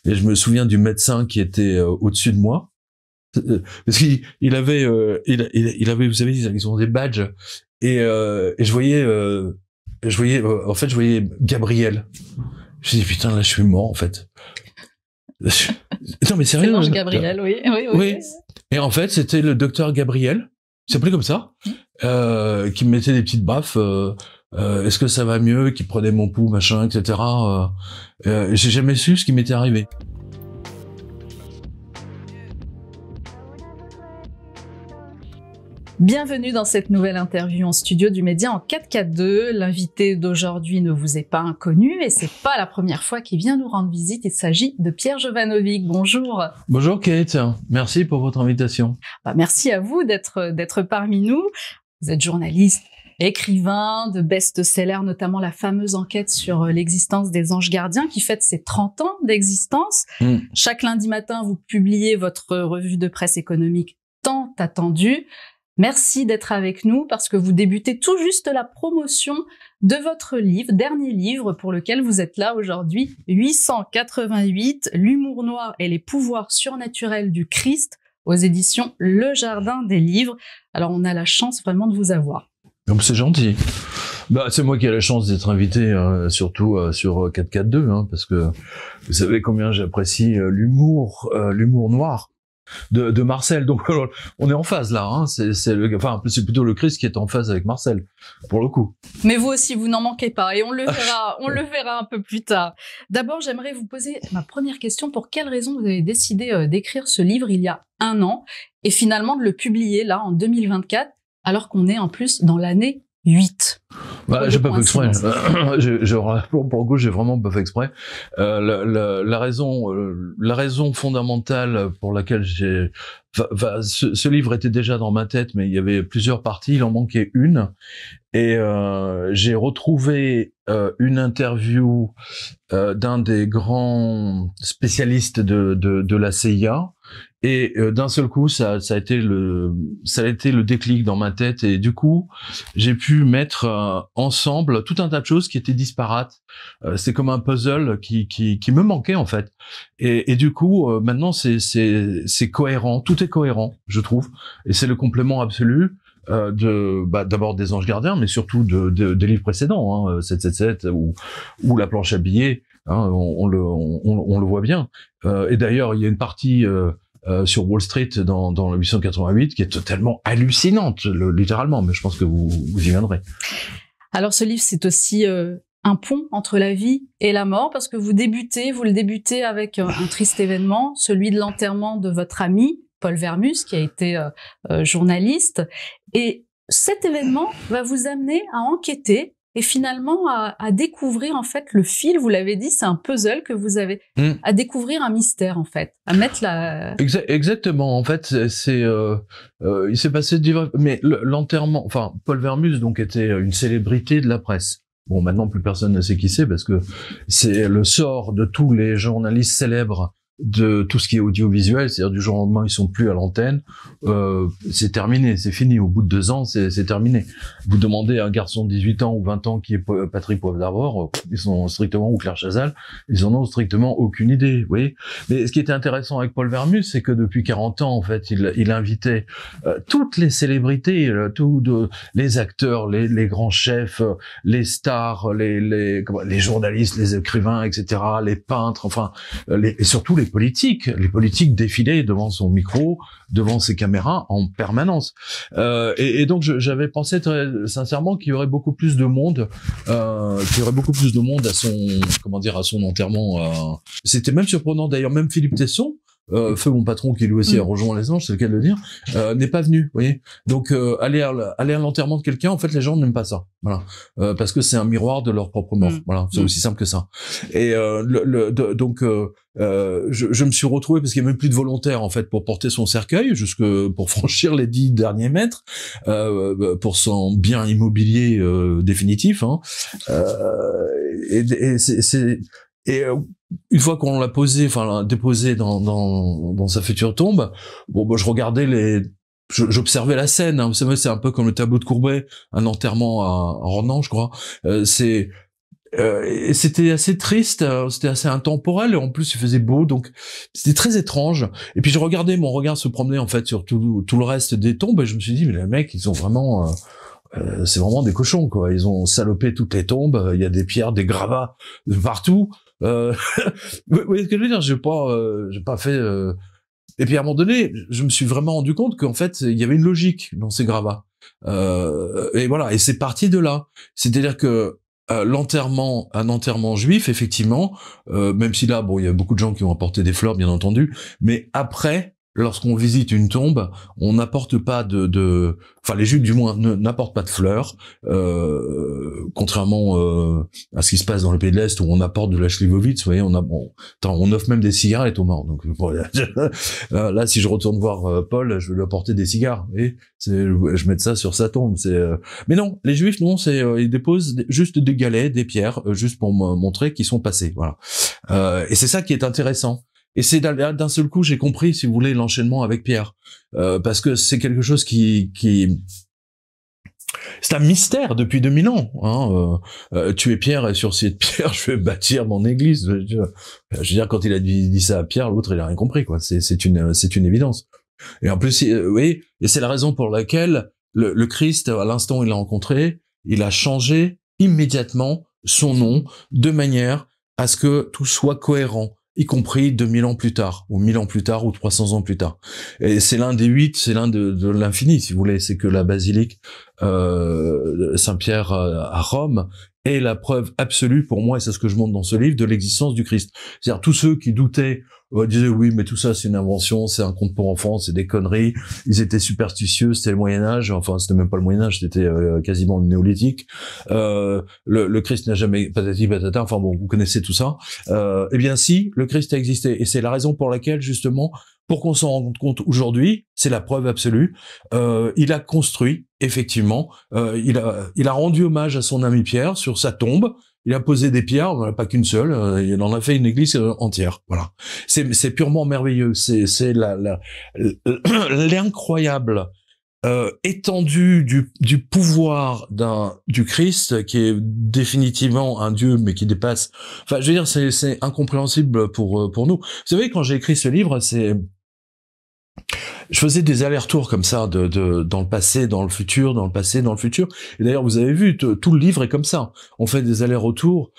Et je me souviens du médecin qui était au-dessus de moi. Parce qu'il avait, il avait, vous savez, ils ont des badges. Et je voyais, en fait, je voyais Gabriel. Je me dis, putain, là, je suis mort, en fait. Non, mais sérieux. C'est l'ange Gabriel, oui. Oui. Et en fait, c'était le docteur Gabriel. Il s'appelait comme ça. Qui me mettait des petites baffes. Est-ce que ça va mieux? Qui prenait mon pouls, machin, etc. J'ai jamais su ce qui m'était arrivé. Bienvenue dans cette nouvelle interview en studio du Média en 4K2. L'invité d'aujourd'hui ne vous est pas inconnu et c'est pas la première fois qu'il vient nous rendre visite. Il s'agit de Pierre Jovanovic. Bonjour. Bonjour Kate. Merci pour votre invitation. Merci à vous d'être parmi nous. Vous êtes journaliste, écrivain de best-sellers, notamment la fameuse enquête sur l'existence des anges gardiens qui fête ses 30 ans d'existence. Chaque lundi matin, vous publiez votre revue de presse économique tant attendue. Merci d'être avec nous parce que vous débutez tout juste la promotion de votre livre, dernier livre pour lequel vous êtes là aujourd'hui, 888, l'humour noir et les pouvoirs surnaturels du Christ, aux éditions Le Jardin des Livres. Alors on a la chance vraiment de vous avoir. C'est gentil. C'est moi qui ai la chance d'être invité, surtout sur 4K2, parce que vous savez combien j'apprécie l'humour noir de Marcel. Donc on est en phase là. C'est plutôt le Christ qui est en phase avec Marcel pour le coup. Mais vous aussi, vous n'en manquez pas et on le verra un peu plus tard. D'abord, j'aimerais vous poser ma première question. Pour quelle raison vous avez décidé d'écrire ce livre il y a 1 an et finalement de le publier là en 2024 alors qu'on est en plus dans l'année 8? J'ai pas fait exprès. Pour le coup, j'ai vraiment pas fait exprès. La raison fondamentale pour laquelle ce livre était déjà dans ma tête, mais il y avait plusieurs parties, il en manquait une. Et j'ai retrouvé une interview d'un des grands spécialistes de la CIA. Et d'un seul coup, ça a été le déclic dans ma tête. Et du coup, j'ai pu mettre ensemble tout un tas de choses qui étaient disparates. C'est comme un puzzle qui me manquait en fait. Et du coup, maintenant c'est cohérent. Tout est cohérent, je trouve. Et c'est le complément absolu d'abord des Anges Gardiens, mais surtout des livres précédents, 777 ou La Planche à billets. On le voit bien. Et d'ailleurs, il y a une partie sur Wall Street dans le 888 qui est totalement hallucinante, littéralement, mais je pense que vous y viendrez. Alors ce livre, c'est aussi un pont entre la vie et la mort, parce que vous le débutez avec un triste événement, celui de l'enterrement de votre ami Paul Vermus, qui a été journaliste, et cet événement va vous amener à enquêter et finalement à découvrir en fait le fil. Vous l'avez dit, c'est un puzzle que vous avez, à découvrir un mystère en fait, à mettre la... Exactement, en fait, il s'est passé mais l'enterrement, Paul Vermus donc était une célébrité de la presse. Bon, maintenant plus personne ne sait qui c'est parce que c'est le sort de tous les journalistes célèbres de tout ce qui est audiovisuel, c'est-à-dire du jour au lendemain ils sont plus à l'antenne, c'est terminé, c'est fini, au bout de 2 ans c'est terminé. Vous demandez à un garçon de 18 ans ou 20 ans qui est Patrick Poivre d'Arvor, ils sont strictement, ou Claire Chazal, ils en ont strictement aucune idée, vous voyez. Mais ce qui était intéressant avec Paul Vermus, c'est que depuis 40 ans en fait, il invitait toutes les célébrités, les acteurs, les grands chefs, les stars, les journalistes, les écrivains, etc., les peintres, et surtout les politiques défilaient devant son micro, devant ses caméras en permanence. Et donc j'avais pensé très sincèrement qu'il y aurait beaucoup plus de monde, à son enterrement. C'était même surprenant d'ailleurs, même Philippe Tesson, feu mon patron qui lui aussi a rejoint les Anges, c'est le cas de le dire, n'est pas venu, vous voyez. Donc aller à l'enterrement de quelqu'un, en fait les gens n'aiment pas ça, voilà, parce que c'est un miroir de leur propre mort, voilà, c'est aussi simple que ça. Et je me suis retrouvé parce qu'il n'y a même plus de volontaires en fait pour porter son cercueil pour franchir les 10 derniers mètres pour son bien immobilier définitif. Et une fois qu'on l'a déposé dans sa future tombe, je regardais j'observais la scène. Vous savez, c'est un peu comme le tableau de Courbet, un enterrement à Ronan, je crois. et c'était assez triste, c'était assez intemporel, et en plus il faisait beau, donc c'était très étrange. Et puis je regardais, mon regard se promenait en fait sur tout le reste des tombes, et je me suis dit, mais les mecs, ils ont vraiment... c'est vraiment des cochons, quoi. Ils ont salopé toutes les tombes, il y a des pierres, des gravats de partout. Vous voyez ce que je veux dire? J'ai pas fait... Et puis à un moment donné, je me suis vraiment rendu compte qu'en fait, il y avait une logique dans ces gravats. Et voilà, et c'est parti de là. C'est-à-dire que un enterrement juif, effectivement, même si là, bon, il y a beaucoup de gens qui ont apporté des fleurs, bien entendu, mais après, lorsqu'on visite une tombe, on n'apporte pas enfin les juifs du moins n'apportent pas de fleurs, contrairement à ce qui se passe dans le pays de l'Est où on apporte de la Schlivovitz, vous voyez, on offre même des cigarettes aux morts. Donc bon, là, si je retourne voir Paul, je vais lui apporter des cigares. Et je mets ça sur sa tombe. Mais non, les juifs non, ils déposent juste des galets, des pierres, juste pour me montrer qu'ils sont passés. Voilà. Et c'est ça qui est intéressant. Et c'est d'un seul coup, j'ai compris, si vous voulez, l'enchaînement avec Pierre, parce que c'est quelque chose c'est un mystère depuis 2000 ans. Hein. Tu es Pierre et sur cette pierre, je vais bâtir mon église. Je veux dire, quand il a dit ça à Pierre, l'autre, il a rien compris, quoi. C'est une évidence. Et en plus, oui, et c'est la raison pour laquelle le Christ, à l'instant où il l'a rencontré, il a changé immédiatement son nom de manière à ce que tout soit cohérent, y compris 2000 ans plus tard, ou 1000 ans plus tard, ou 300 ans plus tard. Et c'est l'un des 8, c'est l'un de l'infini, si vous voulez. C'est que la basilique Saint-Pierre à Rome est la preuve absolue pour moi, et c'est ce que je montre dans ce livre, de l'existence du Christ. C'est-à-dire tous ceux qui doutaient disaient oui, mais tout ça c'est une invention, c'est un conte pour enfants, c'est des conneries. Ils étaient superstitieux, c'était le Moyen Âge, enfin c'était même pas le Moyen Âge, c'était quasiment le néolithique. Le Christ n'a jamais patati patata, enfin bon, vous connaissez tout ça. Eh bien si, le Christ a existé, et c'est la raison pour laquelle justement, pour qu'on s'en rende compte aujourd'hui, c'est la preuve absolue. Il a construit, effectivement, il a rendu hommage à son ami Pierre sur sa tombe. Il a posé des pierres, pas qu'une seule, il en a fait une église entière. Voilà. C'est purement merveilleux. C'est l'incroyable étendue du pouvoir du Christ, qui est définitivement un Dieu, mais qui dépasse. Enfin, je veux dire, c'est incompréhensible pour nous. Vous savez, quand j'ai écrit ce livre, je faisais des allers-retours comme ça, dans le passé, dans le futur, dans le passé, dans le futur. Et d'ailleurs, vous avez vu, tout le livre est comme ça. On fait des allers-retours,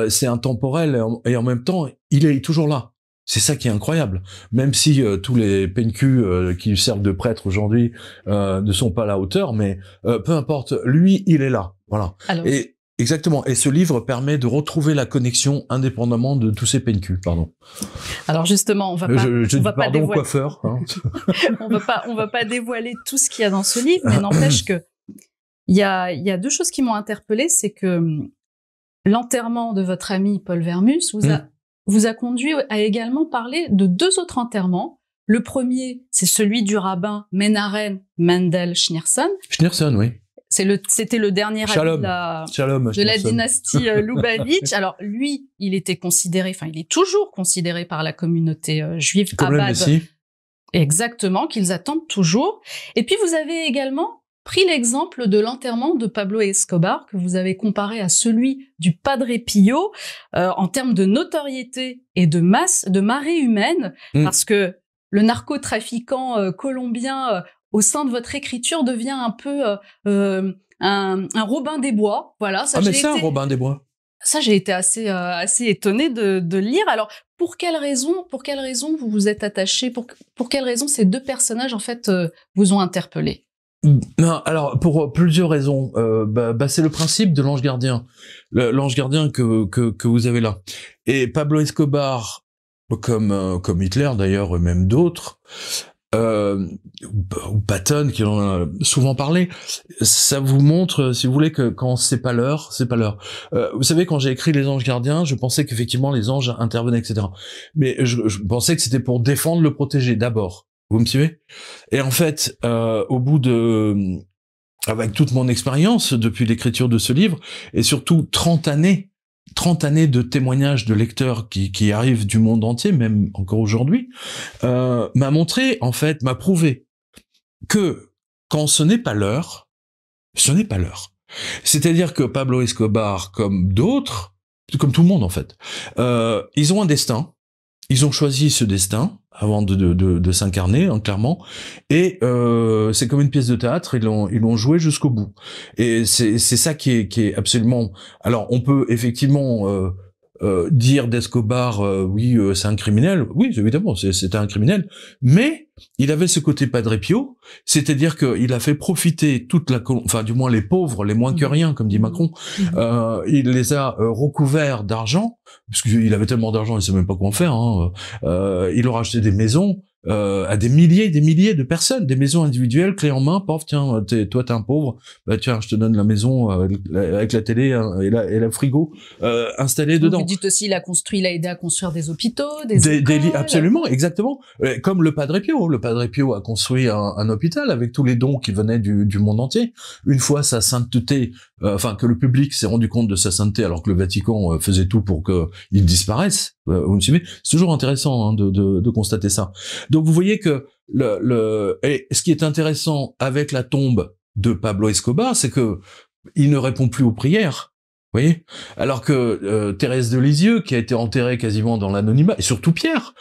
c'est intemporel, et en même temps, il est toujours là. C'est ça qui est incroyable. Même si tous les PNQ qui servent de prêtres aujourd'hui ne sont pas à la hauteur, mais peu importe, lui, il est là. Voilà. Alors, et exactement. Et ce livre permet de retrouver la connexion indépendamment de tous ces PNQ. Pardon. Alors justement, on va pas dévoiler. Coiffeur. Hein. on va pas dévoiler tout ce qu'il y a dans ce livre, mais n'empêche que il y a deux choses qui m'ont interpellée, c'est que l'enterrement de votre ami Paul Vermus vous a conduit à également parler de deux autres enterrements. Le premier, c'est celui du rabbin Menachem Mendel Schneerson. Schneerson, oui. C'était le dernier Shalom. de la dynastie Lubavitch. Alors lui, il était considéré, enfin il est toujours considéré par la communauté juive comme le Messie. Exactement, qu'ils attendent toujours. Et puis vous avez également pris l'exemple de l'enterrement de Pablo Escobar, que vous avez comparé à celui du Padre Pio en termes de notoriété et de masse, de marée humaine, parce que le narcotrafiquant colombien au sein de votre écriture devient un peu un Robin des Bois. Voilà, ça, mais c'est un Robin des Bois. Ça, j'ai été assez étonnée de lire. Alors, pour quelle raison vous vous êtes attaché, pour quelle raison ces deux personnages, en fait, vous ont interpellé? Non, alors pour plusieurs raisons. C'est le principe de l'ange gardien, l'ange gardien que vous avez là. Et Pablo Escobar, comme Hitler d'ailleurs, et même d'autres, ou Patton qui en a souvent parlé, ça vous montre, si vous voulez, que quand c'est pas l'heure, c'est pas l'heure. Vous savez, quand j'ai écrit Les Anges Gardiens, je pensais qu'effectivement les anges intervenaient, etc. Mais je pensais que c'était pour défendre, le protéger d'abord. Vous me suivez? Et en fait, au bout avec toute mon expérience depuis l'écriture de ce livre, et surtout 30 années de témoignages de lecteurs qui arrivent du monde entier, même encore aujourd'hui, m'a montré, en fait, m'a prouvé que quand ce n'est pas l'heure, ce n'est pas l'heure. C'est-à-dire que Pablo Escobar, comme d'autres, comme tout le monde en fait. Ils ont un destin, ils ont choisi ce destin avant de s'incarner, hein, clairement, et c'est comme une pièce de théâtre, ils l'ont joué jusqu'au bout. Et c'est ça qui est absolument. Alors on peut effectivement dire d'Escobar, oui, c'est un criminel. Oui, évidemment, c'était un criminel. Mais il avait ce côté Padre Pio, c'est-à-dire qu'il a fait profiter enfin, du moins les pauvres, les moins que rien, comme dit Macron. Il les a recouverts d'argent, parce qu'il avait tellement d'argent, il sait même pas quoi en faire. Hein. Il leur a acheté des maisons. À des milliers de personnes, des maisons individuelles, clés en main, pauvre, tiens, toi t'es un pauvre, bah tiens, je te donne la maison avec la télé et la frigo installée dedans. Vous dites aussi, il a aidé à construire des hôpitaux, des écoles. Absolument, exactement. Comme le Padre Pio. Le Padre Pio a construit un hôpital avec tous les dons qui venaient du monde entier. Une fois sa sainteté, enfin que le public s'est rendu compte de sa sainteté alors que le Vatican faisait tout pour qu'il disparaisse. Vous me suivez? C'est toujours intéressant, hein, de constater ça. Donc vous voyez que et ce qui est intéressant avec la tombe de Pablo Escobar, c'est que il ne répond plus aux prières. Vous voyez, alors que Thérèse de Lisieux, qui a été enterrée quasiment dans l'anonymat, et surtout Pierre,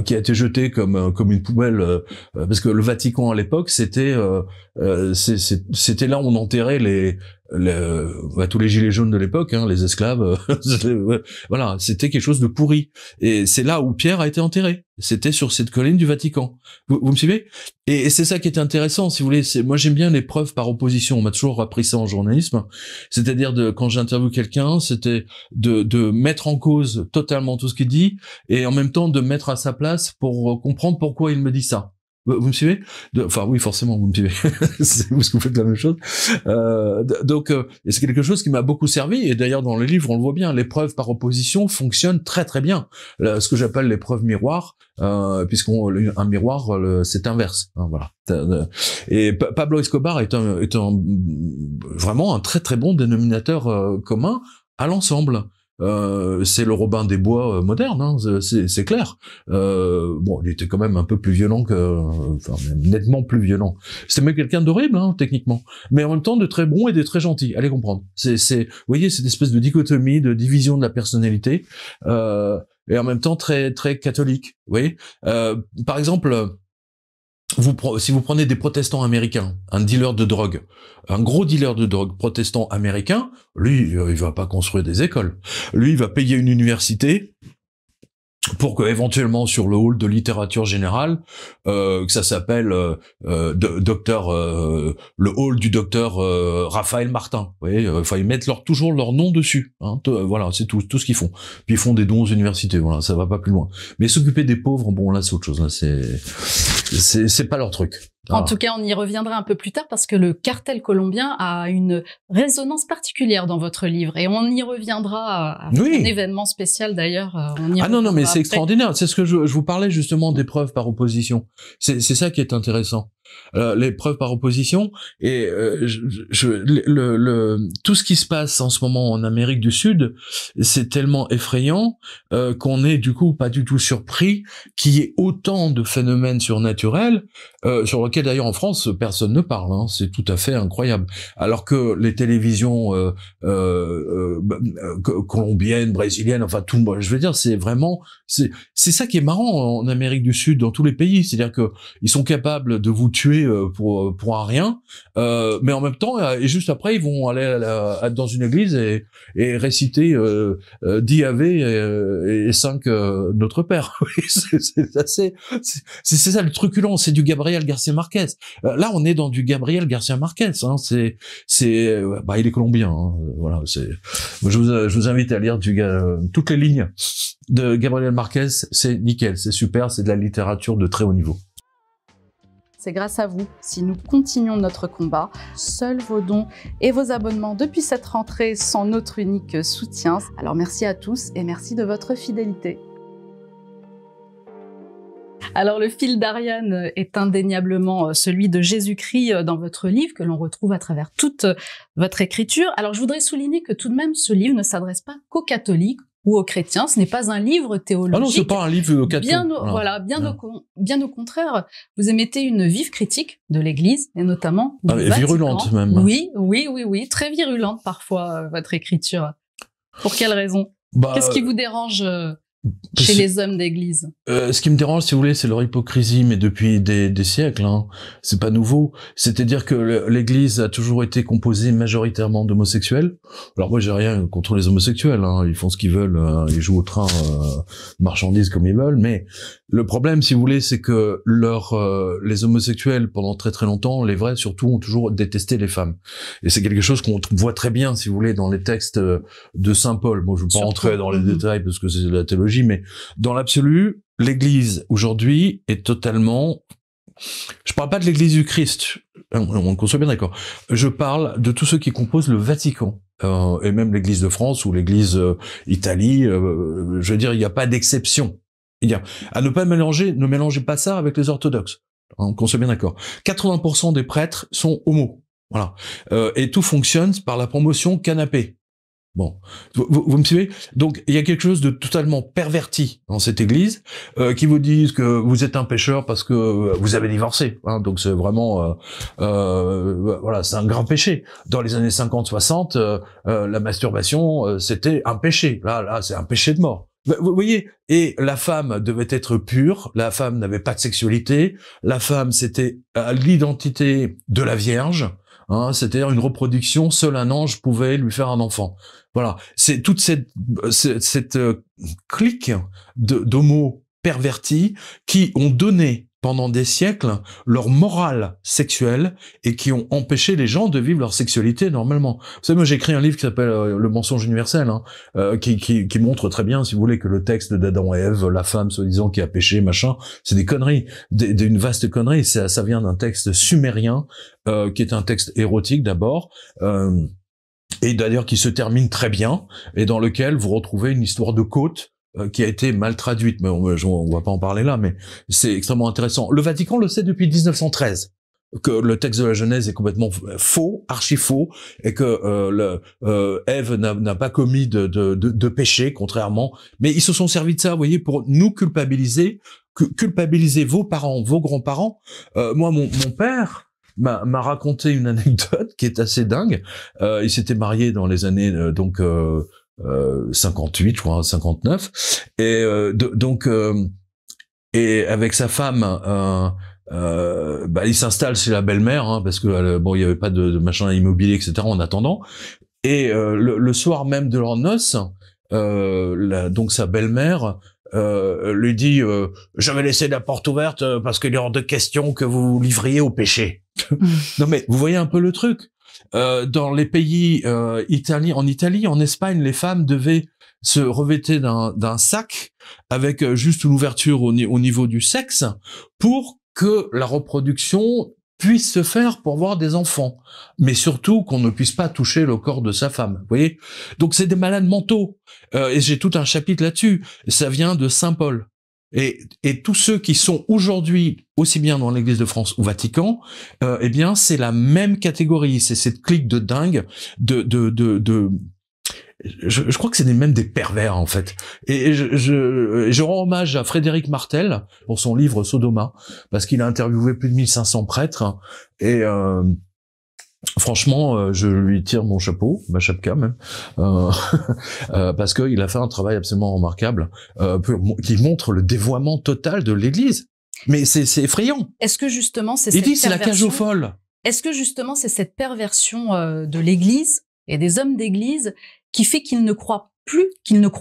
qui a été jeté comme une poubelle, parce que le Vatican à l'époque, c'était là où on enterrait tous les gilets jaunes de l'époque, hein, les esclaves, voilà, c'était quelque chose de pourri. Et c'est là où Pierre a été enterré. C'était sur cette colline du Vatican. Vous me suivez? Et c'est ça qui est intéressant, si vous voulez. Moi, j'aime bien les preuves par opposition. On m'a toujours appris ça en journalisme. C'est-à-dire quand j'interviewe quelqu'un, c'était de mettre en cause totalement tout ce qu'il dit et en même temps de mettre à sa place pour comprendre pourquoi il me dit ça. Vous me suivez? Enfin oui, forcément, vous me suivez. Parce que vous faites la même chose. Donc, c'est quelque chose qui m'a beaucoup servi. Et d'ailleurs, dans le livre, on le voit bien. Les preuves par opposition fonctionnent très très bien. Ce que j'appelle les preuves miroirs, puisqu'un miroir, c'est inverse. Hein, voilà. Et Pablo Escobar est vraiment un très très bon dénominateur commun à l'ensemble. C'est le Robin des Bois moderne, hein, c'est clair. Bon, il était quand même un peu plus violent enfin, même nettement plus violent. C'était même quelqu'un d'horrible, hein, techniquement, mais en même temps de très bon et de très gentil. Allez comprendre. Vous voyez, cette espèce de dichotomie, de division de la personnalité, et en même temps très très catholique. Vous voyez, par exemple. Si vous prenez des protestants américains, un dealer de drogue, un gros dealer de drogue protestant américain, lui, il va pas construire des écoles. Lui, il va payer une université pour que éventuellement sur le hall de littérature générale, que ça s'appelle docteur le hall du docteur Raphaël Martin. Vous voyez, enfin ils mettent toujours leur nom dessus. Hein, voilà, c'est tout ce qu'ils font. Puis ils font des dons aux universités. Voilà, ça va pas plus loin. Mais s'occuper des pauvres, bon là c'est autre chose. Là c'est pas leur truc. En tout cas, on y reviendra un peu plus tard parce que le cartel colombien a une résonance particulière dans votre livre et on y reviendra à un événement spécial d'ailleurs. Non, mais c'est extraordinaire. C'est ce que je vous parlais justement des preuves par opposition. C'est ça qui est intéressant. Les preuves par opposition et tout ce qui se passe en ce moment en Amérique du Sud, c'est tellement effrayant qu'on est du coup pas du tout surpris qu'il y ait autant de phénomènes surnaturels sur lesquels d'ailleurs en France personne ne parle. Hein, c'est tout à fait incroyable. Alors que les télévisions colombiennes, brésiliennes, enfin tout, je veux dire, c'est vraiment c'est ça qui est marrant en Amérique du Sud, dans tous les pays, c'est-à-dire que ils sont capables de vous tuer pour un rien, mais en même temps et juste après ils vont aller dans une église et réciter 10 Ave et 5 Notre Père. c'est ça le truculent, c'est du Gabriel Garcia Marquez. Là on est dans du Gabriel Garcia Marquez, hein, il est colombien, hein, voilà, je vous invite à lire toutes les lignes de Gabriel Marquez, c'est nickel, c'est super, c'est de la littérature de très haut niveau. C'est grâce à vous si nous continuons notre combat. Seuls vos dons et vos abonnements depuis cette rentrée sont notre unique soutien. Alors merci à tous et merci de votre fidélité. Alors le fil d'Ariane est indéniablement celui de Jésus-Christ dans votre livre que l'on retrouve à travers toute votre écriture. Alors je voudrais souligner que tout de même ce livre ne s'adresse pas qu'aux catholiques ou aux chrétiens, ce n'est pas un livre théologique. Ah non, c'est pas un livre catholique. Bien au contraire, vous émettez une vive critique de l'Église et notamment du Vatican. Virulente même. Oui, très virulente parfois votre écriture. Pour quelle raison? Qu'est-ce qui vous dérange chez les hommes d'église? Ce qui me dérange, si vous voulez, c'est leur hypocrisie, mais depuis des siècles, hein. C'est pas nouveau. C'est-à-dire que l'Église a toujours été composée majoritairement d'homosexuels. Alors moi, j'ai rien contre les homosexuels, hein. Ils font ce qu'ils veulent, ils jouent au train marchandises comme ils veulent. Mais le problème, si vous voulez, c'est que les homosexuels, pendant très très longtemps, les vrais surtout, ont toujours détesté les femmes. Et c'est quelque chose qu'on voit très bien, si vous voulez, dans les textes de Saint Paul. Bon, je ne vais pas rentrer dans les détails parce que c'est de la théologie, mais dans l'absolu, l'Église aujourd'hui est totalement... Je parle pas de l'Église du Christ, on soit bien d'accord. Je parle de tous ceux qui composent le Vatican, et même l'Église de France ou l'Église Italie. Je veux dire, il n'y a pas d'exception. À ne pas mélanger, ne mélangez pas ça avec les orthodoxes. Qu'on soit bien d'accord. 80% des prêtres sont homos. Voilà. Et tout fonctionne par la promotion canapé. Bon, vous me suivez? Donc, il y a quelque chose de totalement perverti dans cette église, qui vous disent que vous êtes un pécheur parce que vous avez divorcé. Hein, donc, c'est vraiment... voilà, c'est un grand péché. Dans les années 50-60, la masturbation, c'était un péché. Là, c'est un péché de mort. Vous voyez, et la femme devait être pure, la femme n'avait pas de sexualité, la femme, c'était l'identité de la Vierge, hein, c'est-à-dire une reproduction, seul un ange pouvait lui faire un enfant. Voilà, c'est toute cette clique d'homos pervertis qui ont donné pendant des siècles leur morale sexuelle et qui ont empêché les gens de vivre leur sexualité normalement. Vous savez, moi j'ai écrit un livre qui s'appelle Le mensonge universel, hein, qui montre très bien, si vous voulez, que le texte d'Adam et Ève, la femme soi-disant qui a péché, machin, c'est des conneries, d'une vaste connerie. Ça vient d'un texte sumérien, qui est un texte érotique d'abord, et d'ailleurs qui se termine très bien, et dans lequel vous retrouvez une histoire de côte qui a été mal traduite, mais on va pas en parler là, mais c'est extrêmement intéressant. Le Vatican le sait depuis 1913, que le texte de la Genèse est complètement faux, archi faux, et que Ève n'a pas commis de péché, contrairement, mais ils se sont servis de ça, vous voyez, pour nous culpabiliser vos parents, vos grands-parents. Moi, mon père m'a raconté une anecdote qui est assez dingue. Il s'était marié dans les années 58, je crois, 59, et et avec sa femme, il s'installe chez la belle-mère, hein, parce que bon, il y avait pas de machin immobilier, etc. en attendant. Et le soir même de leur noces, donc sa belle-mère lui dit j'avais laissé la porte ouverte parce qu'il est hors de question que vous vous livriez au péché. Non mais vous voyez un peu le truc. Dans les pays en Italie, en Espagne, les femmes devaient se revêter d'un sac avec juste l'ouverture au niveau du sexe pour que la reproduction puisse se faire pour avoir des enfants, mais surtout qu'on ne puisse pas toucher le corps de sa femme. Vous voyez, donc c'est des malades mentaux, et j'ai tout un chapitre là-dessus. Ça vient de Saint Paul. Et tous ceux qui sont aujourd'hui aussi bien dans l'Église de France ou Vatican, eh bien c'est la même catégorie, c'est cette clique de dingue je crois que c'est même des pervers en fait. Et je rends hommage à Frédéric Martel pour son livre Sodoma, parce qu'il a interviewé plus de 1500 prêtres et franchement, je lui tire mon chapeau, ma chapka même, parce qu'il a fait un travail absolument remarquable, qui montre le dévoiement total de l'Église. Mais c'est effrayant. Est-ce que justement il dit c'est la cage aux folles. Est-ce que justement c'est cette perversion de l'Église et des hommes d'Église qui fait qu'ils ne croient plus, qu'ils n'ont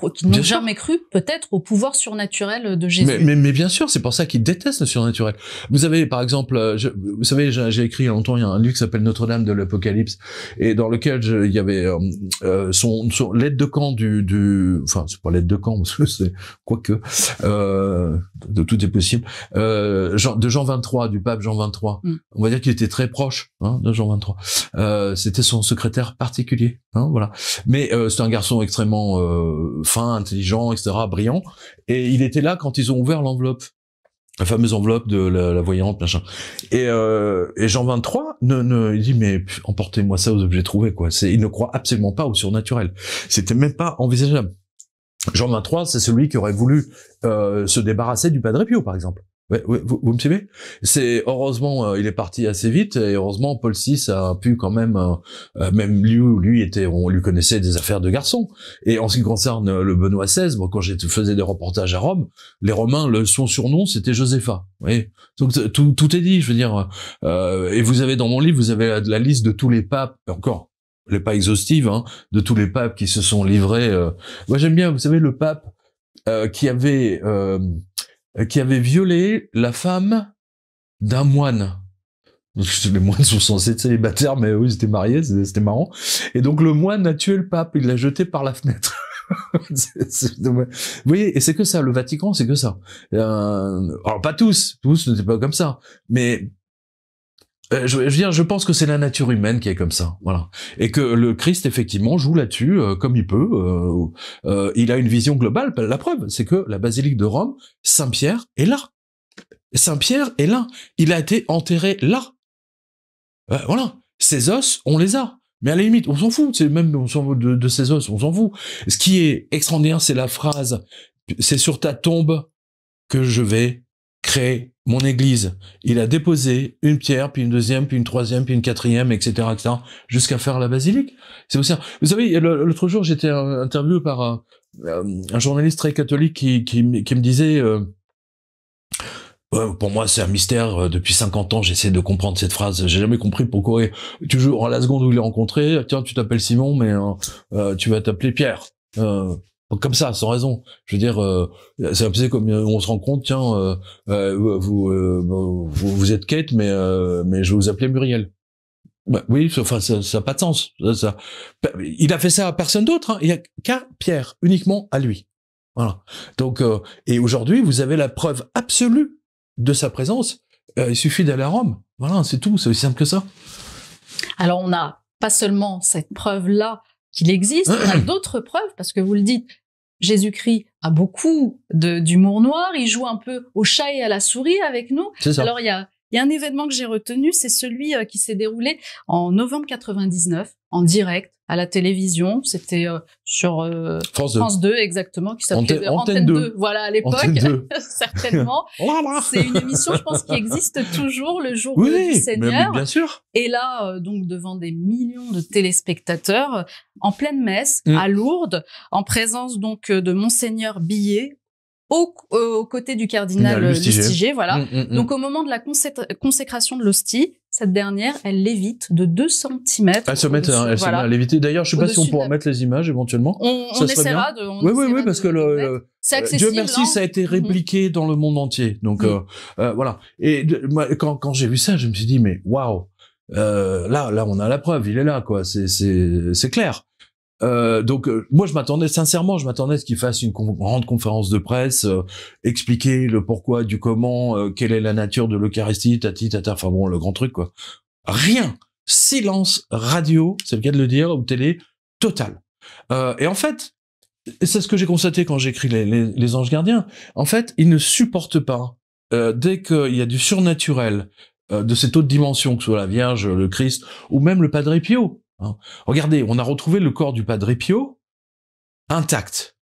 jamais cru peut-être au pouvoir surnaturel de Jésus. Mais bien sûr, c'est pour ça qu'ils détestent le surnaturel. Vous avez par exemple, vous savez, j'ai écrit il y a longtemps, il y a un livre qui s'appelle Notre-Dame de l'Apocalypse, et dans lequel il y avait son l'aide de camp enfin c'est pas l'aide de camp parce que c'est quoique de tout est possible, de Jean 23, du pape Jean 23. On va dire qu'il était très proche de Jean 23. C'était son secrétaire particulier, voilà. Mais c'est un garçon extrêmement fin, intelligent, etc., brillant. Et il était là quand ils ont ouvert l'enveloppe, la fameuse enveloppe de la voyante, machin. Et Jean 23 il dit mais emportez-moi ça aux objets trouvés, quoi. Il ne croit absolument pas au surnaturel. C'était même pas envisageable. Jean 23, c'est celui qui aurait voulu se débarrasser du Padre Pio, par exemple. vous me suivez? C'est heureusement il est parti assez vite et heureusement Paul VI a pu quand même même on lui connaissait des affaires de garçon. Et en ce qui concerne le Benoît XVI, moi quand faisais des reportages à Rome, les Romains son surnom c'était Josepha. Vous voyez, donc tout est dit. Je veux dire, et vous avez dans mon livre vous avez la liste de tous les papes encore. Elle n'est pas exhaustive, hein, de tous les papes qui se sont livrés. Moi j'aime bien, vous savez, le pape qui avait violé la femme d'un moine. Les moines sont censés être célibataires, mais oui, ils étaient mariés, c'était marrant. Et donc le moine a tué le pape, il l'a jeté par la fenêtre. Vous voyez, et c'est que ça, le Vatican, c'est que ça. Alors pas tous n'étaient pas comme ça, mais je veux dire, je pense que c'est la nature humaine qui est comme ça, voilà, et que le Christ effectivement joue là-dessus comme il peut. Il a une vision globale. La preuve, c'est que la basilique de Rome, Saint-Pierre est là. Saint-Pierre est là. Il a été enterré là. Voilà, ses os, on les a. Mais à la limite, on s'en fout. C'est même on s'en fout de ses os, on s'en fout. Ce qui est extraordinaire, c'est la phrase. C'est sur ta tombe que je vais créer mon église. Il a déposé une pierre, puis une deuxième, puis une troisième, puis une quatrième, etc., jusqu'à faire la basilique. C'est aussi. Vous savez, l'autre jour, j'étais interviewé par un journaliste très catholique qui me disait. Pour moi, c'est un mystère. Depuis 50 ans, j'essaie de comprendre cette phrase. J'ai jamais compris pourquoi. Toujours en la seconde où il est rencontré, tiens, tu t'appelles Simon, mais tu vas t'appeler Pierre. Comme ça, sans raison. Je veux dire, c'est un peu comme on se rend compte, tiens, vous êtes Kate, mais je vais vous appeler Muriel. Bah, oui, enfin, ça n'a pas de sens. Il a fait ça à personne d'autre. Hein. Il y a qu'à Pierre, uniquement à lui. Voilà. Donc, et aujourd'hui, vous avez la preuve absolue de sa présence. Il suffit d'aller à Rome. Voilà, c'est tout. C'est aussi simple que ça. Alors, on n'a pas seulement cette preuve-là qu'il existe, on a d'autres preuves, parce que vous le dites, Jésus-Christ a beaucoup d'humour noir, il joue un peu au chat et à la souris avec nous. C'est ça. Alors, il y a un événement que j'ai retenu, c'est celui qui s'est déroulé en novembre 99, en direct, à la télévision. C'était sur France 2, exactement, qui s'appelait Antenne 2. Voilà, à l'époque, certainement. C'est une émission, je pense, qui existe toujours le jour du Seigneur. Mais bien sûr. Et là, donc, devant des millions de téléspectateurs, en pleine messe, à Lourdes, en présence donc de Monseigneur Billet, aux côtés du cardinal Lustiger, voilà. Donc, au moment de la consécration de l'hostie, cette dernière, elle lévite de 2 cm. Elle se met à léviter. D'ailleurs, je sais pas si on pourra mettre les images éventuellement. On essaiera de. Oui, parce que Dieu merci, ça a été répliqué dans le monde entier. Donc voilà. Et moi, quand j'ai vu ça, je me suis dit mais waouh, là, on a la preuve. Il est là, quoi. C'est clair. Donc moi je m'attendais à ce qu'il fasse une grande conférence de presse, expliquer le pourquoi du comment, quelle est la nature de l'Eucharistie, tata, enfin bon, le grand truc, quoi. Rien, silence radio, c'est le cas de le dire, ou télé, total. Et en fait, c'est ce que j'ai constaté quand j'écris les Anges Gardiens. En fait, ils ne supportent pas dès qu'il y a du surnaturel, de cette autre dimension, que ce soit la Vierge, le Christ, ou même le Padre Pio. Hein. Regardez, on a retrouvé le corps du Padre Pio intact.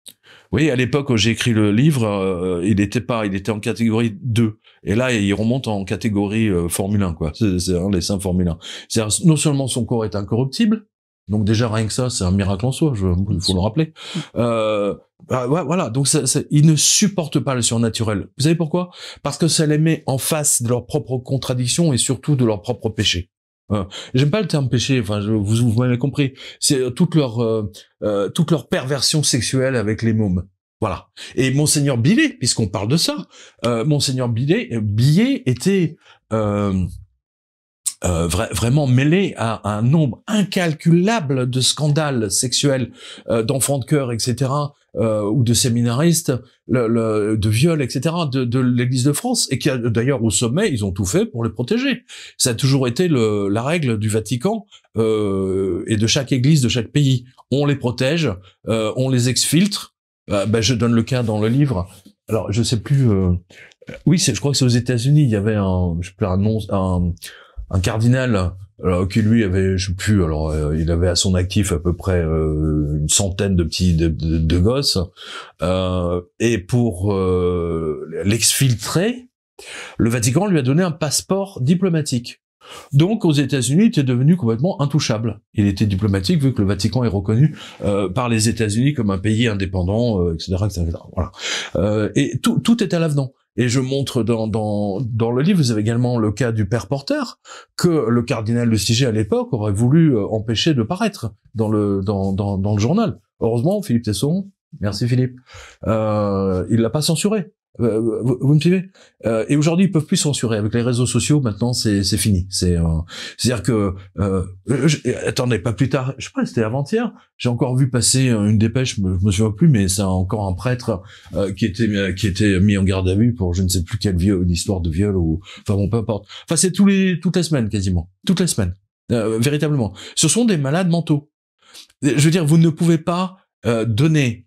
Vous voyez, à l'époque où j'ai écrit le livre, il était en catégorie 2. Et là, il remonte en catégorie Formule 1, quoi. C'est les saints Formule 1. C'est-à-dire, non seulement son corps est incorruptible, donc déjà rien que ça, c'est un miracle en soi, il faut le rappeler. Voilà, donc ils ne supportent pas le surnaturel. Vous savez pourquoi? Parce que ça les met en face de leurs propres contradictions et surtout de leurs propres péchés. J'aime pas le terme péché, enfin vous m'avez compris. C'est toute leur perversion sexuelle avec les mômes. Voilà. Et Monseigneur Billet, puisqu'on parle de ça, Monseigneur Billet était vraiment mêlé à un nombre incalculable de scandales sexuels, d'enfants de cœur, etc., ou de séminaristes, de viols, etc., de l'Église de France, et qui a d'ailleurs au sommet, ils ont tout fait pour les protéger. Ça a toujours été la règle du Vatican et de chaque Église de chaque pays. On les protège, on les exfiltre. Je donne le cas dans le livre. Alors je sais plus. Oui, je crois que c'est aux États-Unis. Il y avait un cardinal, alors qui lui avait, je sais plus, alors il avait à son actif à peu près une centaine de petits de gosses, et pour l'exfiltrer, le Vatican lui a donné un passeport diplomatique. Donc, aux États-Unis, il était devenu complètement intouchable. Il était diplomatique vu que le Vatican est reconnu par les États-Unis comme un pays indépendant, etc., etc. Voilà. Et tout est à l'avenant. Et je montre dans le livre, vous avez également le cas du père Porter, que le cardinal de Siget à l'époque aurait voulu empêcher de paraître dans le journal. Heureusement, Philippe Tesson, merci Philippe, il l'a pas censuré. Vous me suivez? Et aujourd'hui, ils peuvent plus censurer. Avec les réseaux sociaux, maintenant, c'est fini. C'est-à-dire que attendez, pas plus tard, je sais pas, c'était avant-hier. J'ai encore vu passer une dépêche, je me souviens plus, mais c'est encore un prêtre qui était mis en garde à vue pour je ne sais plus quelle histoire de viol ou enfin bon, peu importe. Enfin, c'est toutes les semaines quasiment, toutes les semaines, véritablement. Ce sont des malades mentaux. Je veux dire, vous ne pouvez pas donner.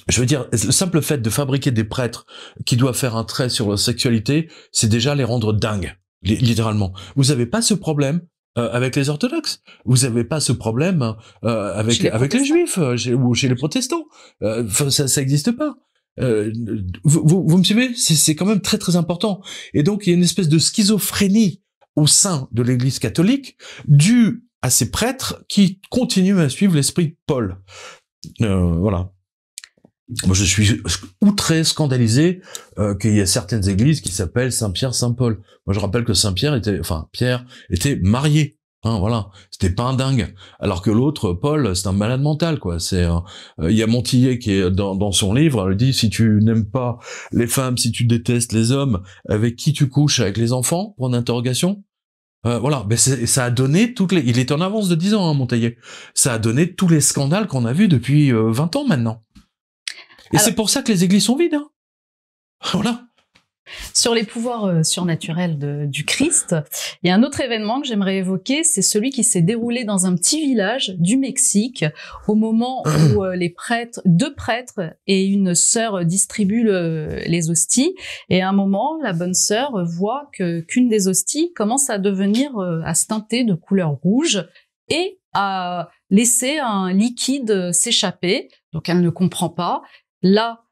Je veux dire, le simple fait de fabriquer des prêtres qui doivent faire un trait sur leur sexualité, c'est déjà les rendre dingues, littéralement. Vous n'avez pas ce problème avec les orthodoxes. Vous n'avez pas ce problème avec les juifs ou chez les protestants. Ça n'existe pas. Vous me suivez? C'est quand même très très important. Et donc il y a une espèce de schizophrénie au sein de l'Église catholique due à ces prêtres qui continuent à suivre l'esprit de Paul. Voilà. Moi, je suis outré, scandalisé qu'il y ait certaines églises qui s'appellent Saint-Pierre, Saint-Paul. Moi, je rappelle que Pierre était marié. Hein, voilà, c'était pas un dingue. Alors que l'autre, Paul, c'est un malade mental, quoi. Il y a Montillet qui est dans son livre, elle dit si tu n'aimes pas les femmes, si tu détestes les hommes, avec qui tu couches, avec les enfants, pour une interrogation. Voilà, ben ça a donné il est en avance de 10 ans, hein, Montillet. Ça a donné tous les scandales qu'on a vus depuis 20 ans maintenant. Et c'est pour ça que les églises sont vides. Hein. Voilà. Sur les pouvoirs surnaturels du Christ, il y a un autre événement que j'aimerais évoquer, c'est celui qui s'est déroulé dans un petit village du Mexique, au moment où deux prêtres et une sœur distribuent les hosties. Et à un moment, la bonne sœur voit qu'une des hosties commence à à se teinter de couleur rouge et à laisser un liquide s'échapper. Donc elle ne comprend pas. Là,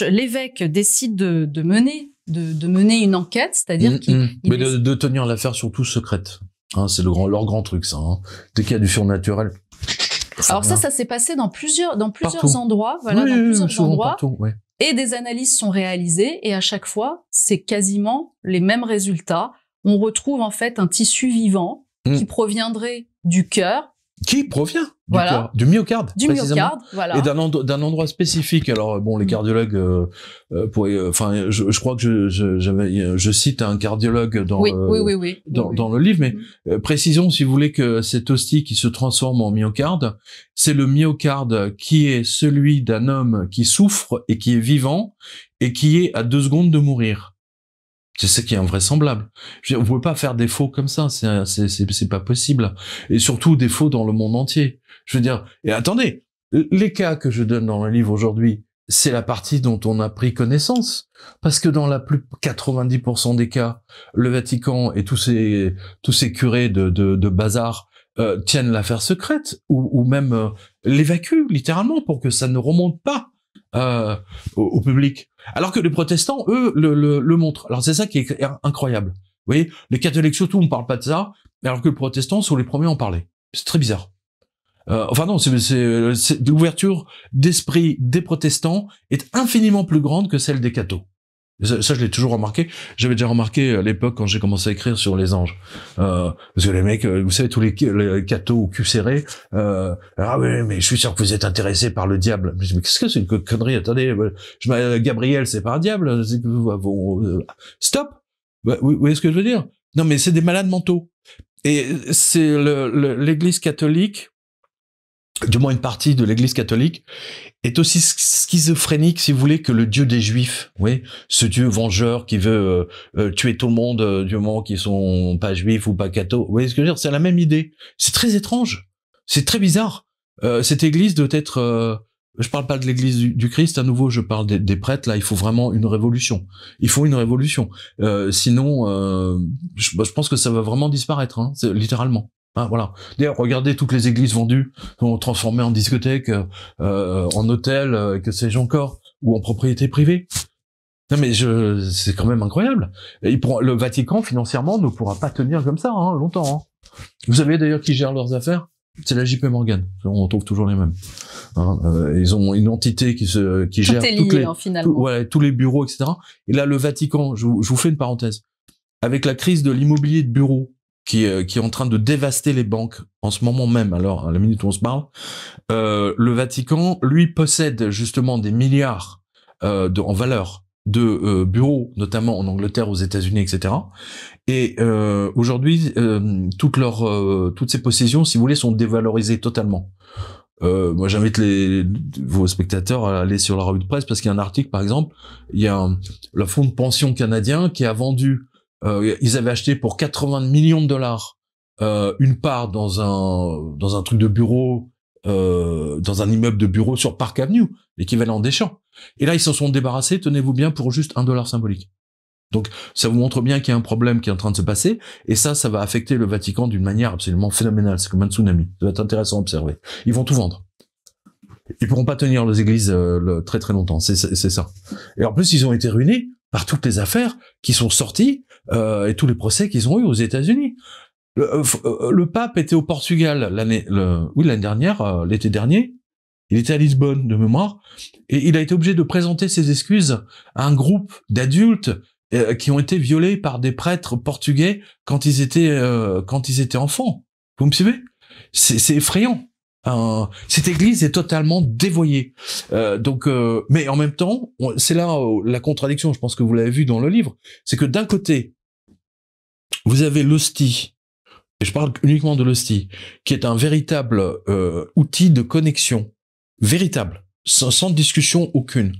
l'évêque décide de mener une enquête, c'est-à-dire mais de tenir l'affaire surtout secrète. Hein, c'est leur grand truc, ça. Hein. Dès qu'il y a du surnaturel. Alors ça s'est passé dans plusieurs endroits, voilà, oui, dans plusieurs endroits. Partout, ouais. Et des analyses sont réalisées, et à chaque fois, c'est quasiment les mêmes résultats. On retrouve en fait un tissu vivant qui proviendrait du cœur. Qui provient du myocarde, du myocarde, voilà, et d'un endroit spécifique. Alors bon, les cardiologues, je crois que je cite un cardiologue dans le livre, mais précisons si vous voulez que cette hostie qui se transforme en myocarde, c'est le myocarde qui est celui d'un homme qui souffre et qui est vivant et qui est à 2 secondes de mourir. C'est ça qui est invraisemblable. Je veux dire, vous pouvez pas faire des faux comme ça, c'est pas possible. Et surtout des faux dans le monde entier. Je veux dire, et attendez, les cas que je donne dans le livre aujourd'hui, c'est la partie dont on a pris connaissance. Parce que dans 90% des cas, le Vatican et tous ces curés de bazar tiennent l'affaire secrète ou même l'évacuent littéralement pour que ça ne remonte pas au public. Alors que les protestants, eux, le montrent. Alors c'est ça qui est incroyable. Vous voyez, les catholiques surtout, on ne parle pas de ça, alors que les protestants sont les premiers à en parler. C'est très bizarre. Enfin non, c'est l'ouverture d'esprit des protestants est infiniment plus grande que celle des cathos. Ça, je l'ai toujours remarqué. J'avais déjà remarqué à l'époque quand j'ai commencé à écrire sur les anges. Parce que les mecs, vous savez, tous les cathos au cul serré, ah oui, mais je suis sûr que vous êtes intéressés par le diable. Mais qu'est-ce que c'est une connerie? Attendez, Gabriel, c'est pas un diable. Stop! Vous voyez ce que je veux dire? Non, mais c'est des malades mentaux. Et c'est l'Église catholique, du moins une partie de l'Église catholique, est aussi schizophrénique, si vous voulez, que le Dieu des Juifs. Oui, ce Dieu vengeur qui veut tuer tout le monde du moment qu'ils sont pas juifs ou pas cathos. Vous voyez ce que je veux dire? C'est la même idée. C'est très étrange. C'est très bizarre. Cette Église doit être... je parle pas de l'Église du Christ, à nouveau, je parle des prêtres. Là, il faut vraiment une révolution. Il faut une révolution. Sinon, je pense que ça va vraiment disparaître, hein, littéralement. Ah, voilà. D'ailleurs, regardez toutes les églises vendues, sont transformées en discothèques, en hôtels, que sais-je encore, ou en propriété privée. Non mais c'est quand même incroyable. Le Vatican financièrement ne pourra pas tenir comme ça longtemps. Hein. Vous savez d'ailleurs qui gère leurs affaires? C'est la JP Morgan. On trouve toujours les mêmes. Ils ont une entité qui gère tous les bureaux, etc. Et là, le Vatican, je vous fais une parenthèse. Avec la crise de l'immobilier de bureau qui est en train de dévaster les banques en ce moment même, alors à la minute où on se parle, le Vatican, lui, possède justement des milliards en valeur de bureaux, notamment en Angleterre, aux États-Unis, etc. Et aujourd'hui, toutes ces possessions, si vous voulez, sont dévalorisées totalement. Moi, j'invite vos spectateurs à aller sur la revue de presse parce qu'il y a un article, par exemple, il y a le fonds de pension canadien qui a vendu, ils avaient acheté pour 80 millions de dollars une part dans un truc de bureau, dans un immeuble de bureau sur Park Avenue, l'équivalent des Champs. Et là, ils s'en sont débarrassés, tenez-vous bien, pour juste $1 symbolique. Donc, ça vous montre bien qu'il y a un problème qui est en train de se passer, et ça va affecter le Vatican d'une manière absolument phénoménale. C'est comme un tsunami. Ça va être intéressant à observer. Ils vont tout vendre. Ils pourront pas tenir les églises très très longtemps. C'est ça. Et en plus, ils ont été ruinés par toutes les affaires qui sont sorties et tous les procès qu'ils ont eu aux États-Unis. Le pape était au Portugal l'année dernière, l'été dernier. Il était à Lisbonne de mémoire, et il a été obligé de présenter ses excuses à un groupe d'adultes qui ont été violés par des prêtres portugais quand ils étaient enfants. Vous me suivez? C'est effrayant. Cette église est totalement dévoyée. Mais en même temps, c'est là la contradiction. Je pense que vous l'avez vu dans le livre, c'est que d'un côté, vous avez l'hostie, et je parle uniquement de l'hostie, qui est un véritable outil de connexion, véritable, sans discussion aucune,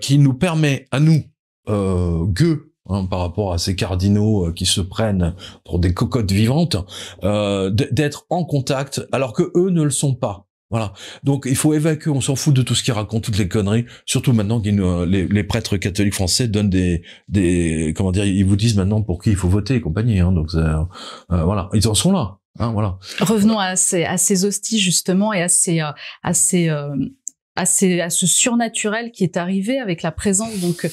qui nous permet à nous, gueux, par rapport à ces cardinaux qui se prennent pour des cocottes vivantes, d'être en contact, alors que eux ne le sont pas. Voilà. Donc il faut évacuer, on s'en fout de tout ce qu'ils racontent, toutes les conneries, surtout maintenant que les prêtres catholiques français donnent comment dire, ils vous disent maintenant pour qui il faut voter et compagnie. Donc voilà, ils en sont là. Voilà. Revenons à ces hosties justement et à ce surnaturel qui est arrivé avec la présence donc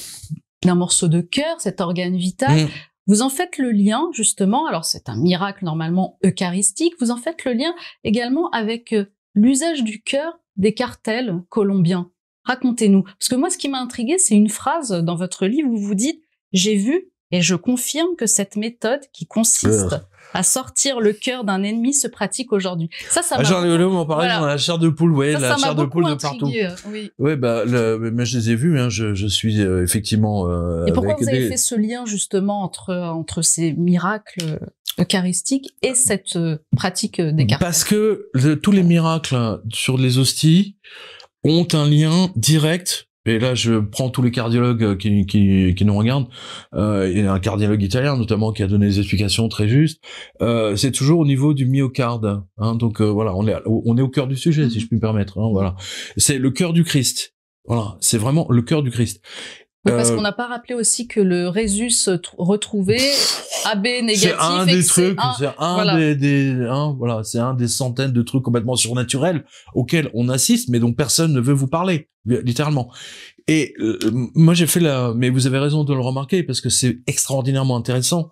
d'un morceau de cœur, cet organe vital. Vous en faites le lien justement. Alors c'est un miracle normalement eucharistique. Vous en faites le lien également avec l'usage du cœur des cartels colombiens. Racontez-nous. Parce que moi, ce qui m'a intrigué, c'est une phrase dans votre livre où vous dites « J'ai vu et je confirme que cette méthode qui consiste à sortir le cœur d'un ennemi se pratique aujourd'hui. » Ça m'a... J'en ai m'en parler dans la chair de poule, la chair de poule de partout. Oui. Ouais, mais je les ai vus, je suis effectivement... et pourquoi vous avez fait ce lien justement entre ces miracles eucharistiques et cette pratique des cartels? Parce que tous les miracles sur les hosties ont un lien direct. Et là, je prends tous les cardiologues qui nous regardent. Il y a un cardiologue italien, notamment, qui a donné des explications très justes. C'est toujours au niveau du myocarde. Donc voilà, on est au cœur du sujet, si je puis me permettre. Voilà, c'est le cœur du Christ. Voilà, c'est vraiment le cœur du Christ. Oui, parce qu'on n'a pas rappelé aussi que le résus retrouvé, AB négatif, c'est un des trucs, c'est un des centaines de trucs complètement surnaturels auxquels on assiste, mais dont personne ne veut vous parler, littéralement. Et moi j'ai fait mais vous avez raison de le remarquer parce que c'est extraordinairement intéressant.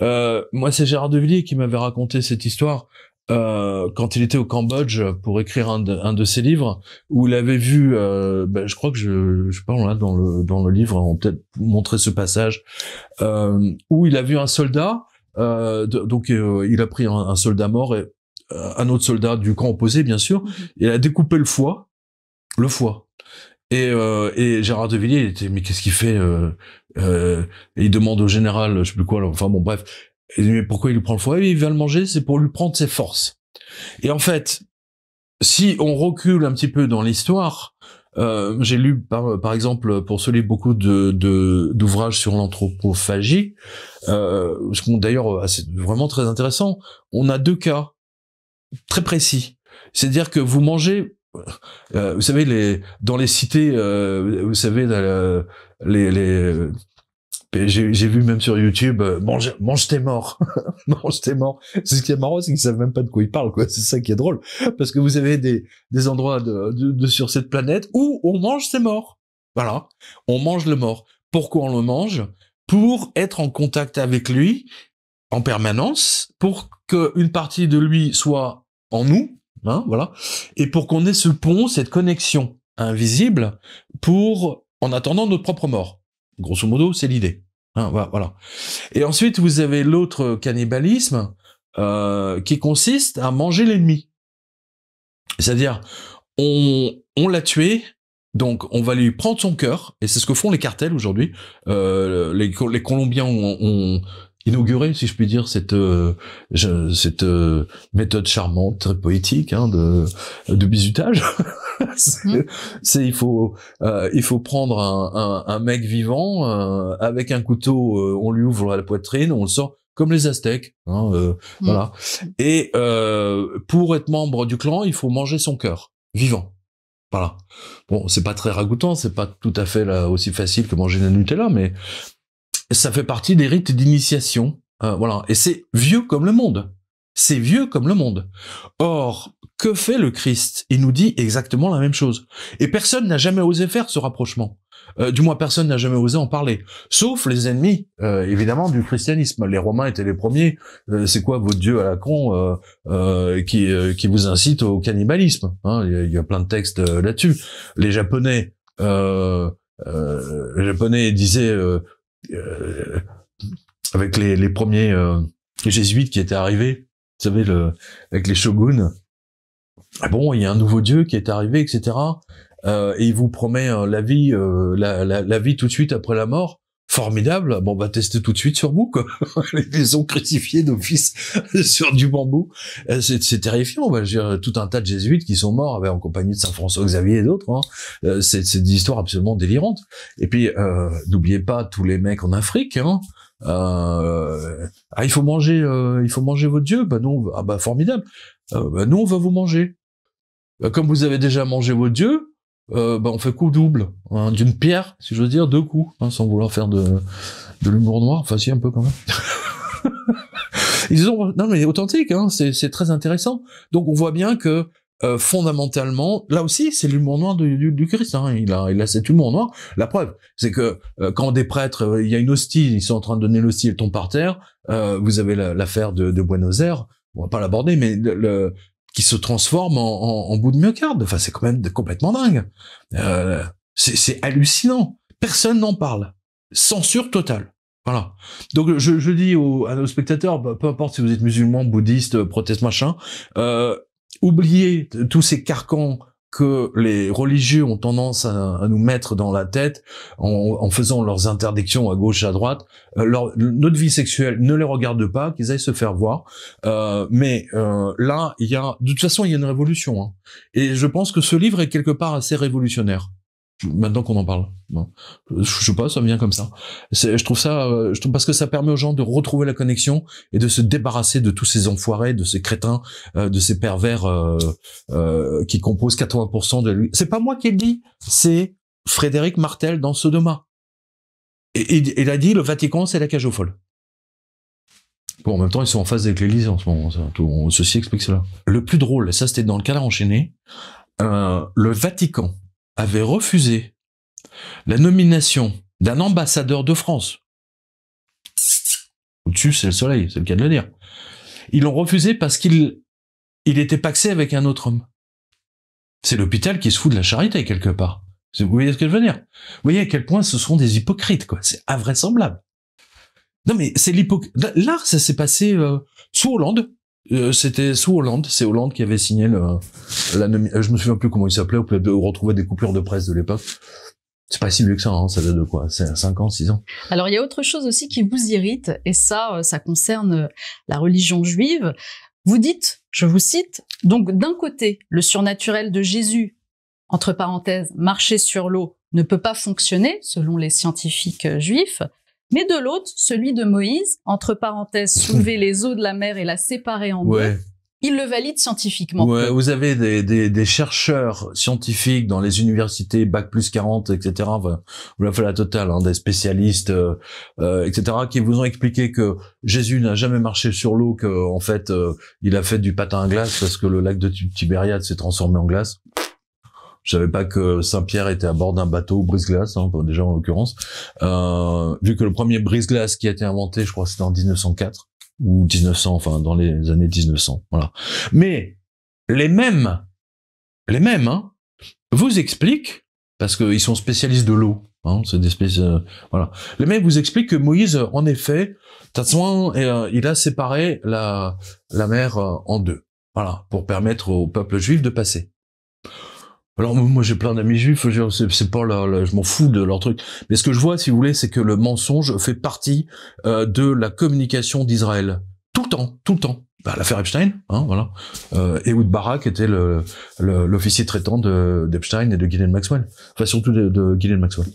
Moi c'est Gérard de Villiers qui m'avait raconté cette histoire. Quand il était au Cambodge pour écrire un de ses livres, où il avait vu, je crois que je parle là dans le livre, on peut peut-être montrer ce passage, où il a vu un soldat, il a pris un soldat mort et un autre soldat du camp opposé bien sûr, il a découpé le foie. Et Gérard de Villiers, il était, mais qu'est-ce qu'il fait et il demande au général, je sais plus quoi, enfin bon bref. Et mais pourquoi il lui prend le foie? Il va le manger, c'est pour lui prendre ses forces. Et en fait, si on recule un petit peu dans l'histoire, j'ai lu par exemple pour ce livre beaucoup d'ouvrages sur l'anthropophagie, d'ailleurs c'est vraiment très intéressant. On a deux cas très précis, c'est-à-dire que vous mangez, vous savez dans les cités, vous savez j'ai vu même sur YouTube, mange tes morts, mange tes morts. C'est ce qui est marrant, c'est qu'ils savent même pas de quoi ils parlent, quoi. C'est ça qui est drôle, parce que vous avez des endroits sur cette planète où on mange ses morts. Voilà, on mange le mort. Pourquoi on le mange? Pour être en contact avec lui en permanence, pour qu'une partie de lui soit en nous, hein, voilà, et pour qu'on ait ce pont, cette connexion invisible en attendant notre propre mort. Grosso modo, c'est l'idée. Hein, voilà. Et ensuite, vous avez l'autre cannibalisme qui consiste à manger l'ennemi. C'est-à-dire, on l'a tué, donc on va lui prendre son cœur, et c'est ce que font les cartels aujourd'hui. Les Colombiens ont inauguré, si je puis dire, cette méthode charmante, très poétique, hein, de bizutage. Il faut prendre un mec vivant avec un couteau, on lui ouvre la poitrine, on le sort comme les Aztèques, hein, voilà. Et pour être membre du clan, il faut manger son cœur vivant. Voilà. Bon, c'est pas très ragoûtant, c'est pas tout à fait là aussi facile que manger la Nutella, mais ça fait partie des rites d'initiation. Voilà. Et c'est vieux comme le monde. C'est vieux comme le monde. Or, que fait le Christ? Il nous dit exactement la même chose. Et personne n'a jamais osé faire ce rapprochement. Du moins, personne n'a jamais osé en parler. Sauf les ennemis, évidemment, du christianisme. Les Romains étaient les premiers. C'est quoi votre Dieu à la con qui vous incite au cannibalisme, hein? Il y a plein de textes là-dessus. Les Japonais disaient... avec les premiers jésuites qui étaient arrivés, vous savez, avec les shoguns, ah bon, il y a un nouveau dieu qui est arrivé, etc. Et il vous promet la vie tout de suite après la mort. Formidable. Bon, on va tester tout de suite sur vous, quoi. Ils les ont crucifiés d'office sur du bambou. C'est terrifiant. Bah, je veux dire, tout un tas de jésuites qui sont morts en compagnie de Saint François Xavier et d'autres. Hein. C'est des histoires absolument délirantes. Et puis, n'oubliez pas tous les mecs en Afrique. Hein. Il faut manger votre Dieu. Bah non. Ah bah formidable. Bah nous on va vous manger. Comme vous avez déjà mangé votre Dieu. On fait coup double, hein, d'une pierre, si j'ose dire, deux coups, hein, sans vouloir faire de l'humour noir, enfin si un peu quand même. Non mais authentique, hein, c'est très intéressant. Donc on voit bien que fondamentalement, là aussi, c'est l'humour noir du Christ. Hein, il a cet humour noir. La preuve, c'est que quand des prêtres, il y a une hostie, ils sont en train de donner l'hostie, elle tombe par terre. Vous avez l'affaire de Buenos Aires, on va pas l'aborder, mais qui se transforme en bout de myocarde. Enfin, c'est quand même complètement dingue. C'est hallucinant. Personne n'en parle. Censure totale. Voilà. Donc, je dis à nos spectateurs, peu importe si vous êtes musulman, bouddhiste, proteste, machin, oubliez tous ces carcans que les religieux ont tendance à nous mettre dans la tête en faisant leurs interdictions à gauche, à droite. Notre vie sexuelle ne les regarde pas, qu'ils aillent se faire voir. Mais là, de toute façon, il y a une révolution. Hein. Et je pense que ce livre est quelque part assez révolutionnaire. Maintenant qu'on en parle. Bon. Je sais pas, ça me vient comme ça. Je trouve parce que ça permet aux gens de retrouver la connexion et de se débarrasser de tous ces enfoirés, de ces crétins, de ces pervers qui composent 80% de lui. C'est pas moi qui le dis, c'est Frédéric Martel dans Sodoma. Et il a dit le Vatican c'est la cage aux folles. Bon, en même temps, ils sont en phase avec l'Élysée en ce moment. Ceci explique cela. Le plus drôle, ça c'était dans le Canard enchaîné, le Vatican avait refusé la nomination d'un ambassadeur de France. Au-dessus, c'est le soleil, c'est le cas de le dire. Ils l'ont refusé parce qu'il était paxé avec un autre homme. C'est l'hôpital qui se fout de la charité, quelque part. Vous voyez ce que je veux dire? Vous voyez à quel point ce sont des hypocrites, quoi. C'est invraisemblable. Non, mais c'est là, ça s'est passé sous Hollande. C'était sous Hollande, c'est Hollande qui avait signé je me souviens plus comment il s'appelait, on retrouvait des coupures de presse de l'époque. C'est pas si vieux que ça, hein, ça date de quoi? C'est 5 ans, 6 ans. Alors il y a autre chose aussi qui vous irrite, et ça concerne la religion juive. Vous dites, je vous cite, donc d'un côté, le surnaturel de Jésus, entre parenthèses, marcher sur l'eau, ne peut pas fonctionner, selon les scientifiques juifs, mais de l'autre, celui de Moïse, entre parenthèses, soulever les eaux de la mer et la séparer en deux, ouais. Il le valide scientifiquement. Ouais, vous avez des chercheurs scientifiques dans les universités, Bac plus 40, etc. Vous l'avez fait la totale, hein, des spécialistes, etc., qui vous ont expliqué que Jésus n'a jamais marché sur l'eau, que en fait, il a fait du patin à glace parce que le lac de Tibériade s'est transformé en glace. Je savais pas que Saint-Pierre était à bord d'un bateau brise-glace, hein, déjà en l'occurrence. Vu que le premier brise-glace qui a été inventé, je crois que c'était en 1904 ou 1900, enfin dans les années 1900. Voilà. Mais les mêmes, hein, vous expliquent, parce qu'ils sont spécialistes de l'eau, hein, c'est des voilà. Les mêmes vous expliquent que Moïse, en effet, il a séparé la mer en deux, voilà, pour permettre au peuple juif de passer. Alors moi j'ai plein d'amis juifs, c'est pas je m'en fous de leur truc. Mais ce que je vois, si vous voulez, c'est que le mensonge fait partie de la communication d'Israël. Tout le temps. Bah, l'affaire Epstein, hein, voilà. Ehud Barak était l'officier traitant d'Epstein et de Ghislaine Maxwell. Enfin surtout de Ghislaine Maxwell.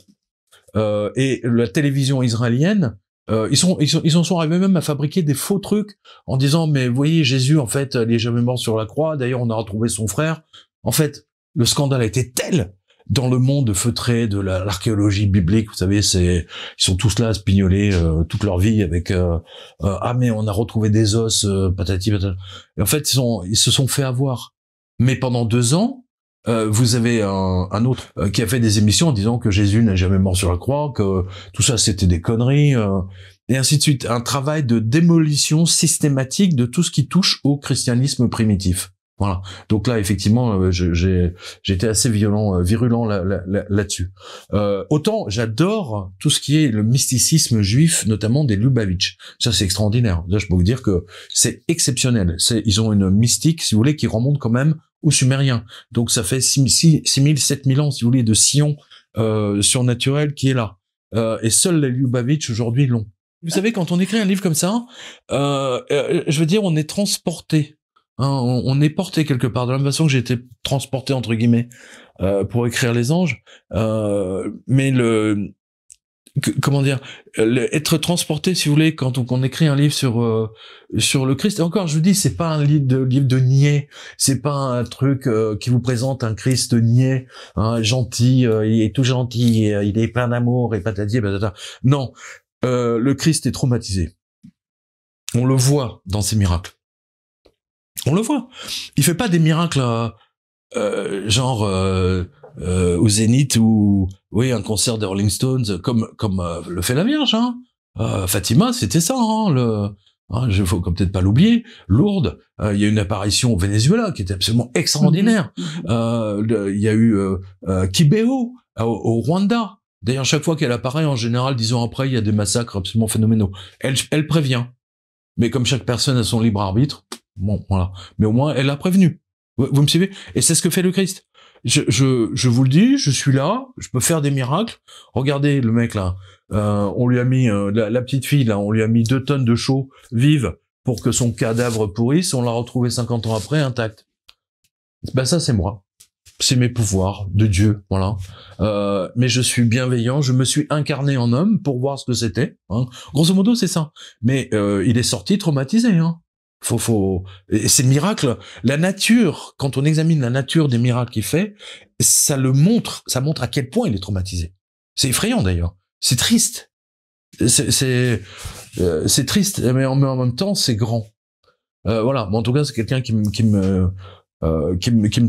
Et la télévision israélienne, ils en sont arrivés même à fabriquer des faux trucs en disant mais vous voyez Jésus en fait il est jamais mort sur la croix. D'ailleurs on a retrouvé son frère. En fait le scandale a été tel dans le monde feutré de l'archéologie biblique, vous savez, ils sont tous là à se pignoler toute leur vie avec ah mais on a retrouvé des os, patati patata. Et en fait ils se sont fait avoir. Mais pendant 2 ans, vous avez un autre qui a fait des émissions en disant que Jésus n'est jamais mort sur la croix, que tout ça c'était des conneries, et ainsi de suite. Un travail de démolition systématique de tout ce qui touche au christianisme primitif. Voilà. Donc là, effectivement, j'ai été assez virulent là-dessus. Autant j'adore tout ce qui est le mysticisme juif, notamment des Lubavitch. Ça, c'est extraordinaire. Là, je peux vous dire que c'est exceptionnel. Ils ont une mystique, si vous voulez, qui remonte quand même aux Sumériens. Donc ça fait 6000, 7000 ans, si vous voulez, de sillon surnaturel qui est là. Et seuls les Lubavitch aujourd'hui l'ont. Vous savez, quand on écrit un livre comme ça, je veux dire, on est transporté. Hein, on est porté quelque part, de la même façon que j'ai été transporté entre guillemets pour écrire Les Anges, mais comment dire, être transporté, si vous voulez, quand on écrit un livre sur le Christ. Et encore, je vous dis, c'est pas un livre de niais, c'est pas un truc qui vous présente un Christ niais, hein, gentil, il est tout gentil, il est plein d'amour et patati et patata. Non, le Christ est traumatisé. On le voit dans ses miracles. On le voit. Il fait pas des miracles genre au Zénith ou oui un concert des Rolling Stones comme le fait la Vierge. Hein. Fatima, c'était ça. Hein, faut peut-être pas l'oublier. Lourdes, il y a une apparition au Venezuela qui était absolument extraordinaire. Il y a eu Kibeo au Rwanda. D'ailleurs, chaque fois qu'elle apparaît, en général, 10 ans après, il y a des massacres absolument phénoménaux. Elle prévient. Mais comme chaque personne a son libre arbitre, bon, voilà. Mais au moins, elle l'a prévenu. Vous me suivez? Et c'est ce que fait le Christ. Je vous le dis, je suis là, je peux faire des miracles. Regardez le mec là, on lui a mis la petite fille là, on lui a mis 2 tonnes de chaux vives pour que son cadavre pourrisse. On l'a retrouvé 50 ans après intact. Ben ça c'est moi, c'est mes pouvoirs de Dieu, voilà. Mais je suis bienveillant, je me suis incarné en homme pour voir ce que c'était. Hein. Grosso modo c'est ça. Mais il est sorti traumatisé. Hein. Et ces miracles, la nature, quand on examine la nature des miracles qu'il fait, ça montre à quel point il est traumatisé. C'est effrayant d'ailleurs. C'est triste. C'est triste, mais en même temps, c'est grand. Voilà. Bon, en tout cas, c'est quelqu'un qui me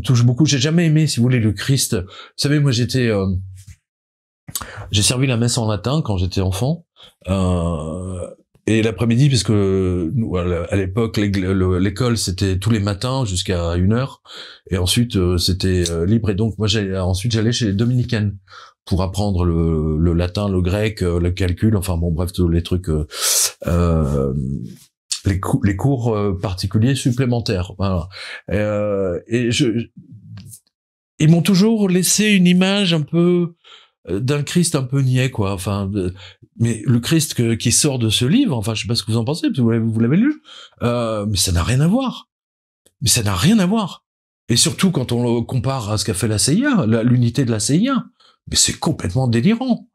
touche beaucoup. J'ai jamais aimé, si vous voulez, le Christ. Vous savez, moi, j'ai servi la messe en latin quand j'étais enfant. Et l'après-midi, parce que nous, à l'époque, l'école, c'était tous les matins jusqu'à 1h. Et ensuite, c'était libre. Et donc, moi, j'allais chez les dominicaines pour apprendre le latin, le grec, le calcul. Enfin, bon, bref, tous les trucs, les cours particuliers supplémentaires. Voilà. Ils m'ont toujours laissé une image un peu d'un Christ un peu niais, quoi. Enfin, mais le Christ qui sort de ce livre, enfin, je sais pas ce que vous en pensez, parce que vous l'avez lu, mais ça n'a rien à voir. Mais ça n'a rien à voir. Et surtout quand on le compare à ce qu'a fait la CIA, l'unité de la CIA, mais c'est complètement délirant.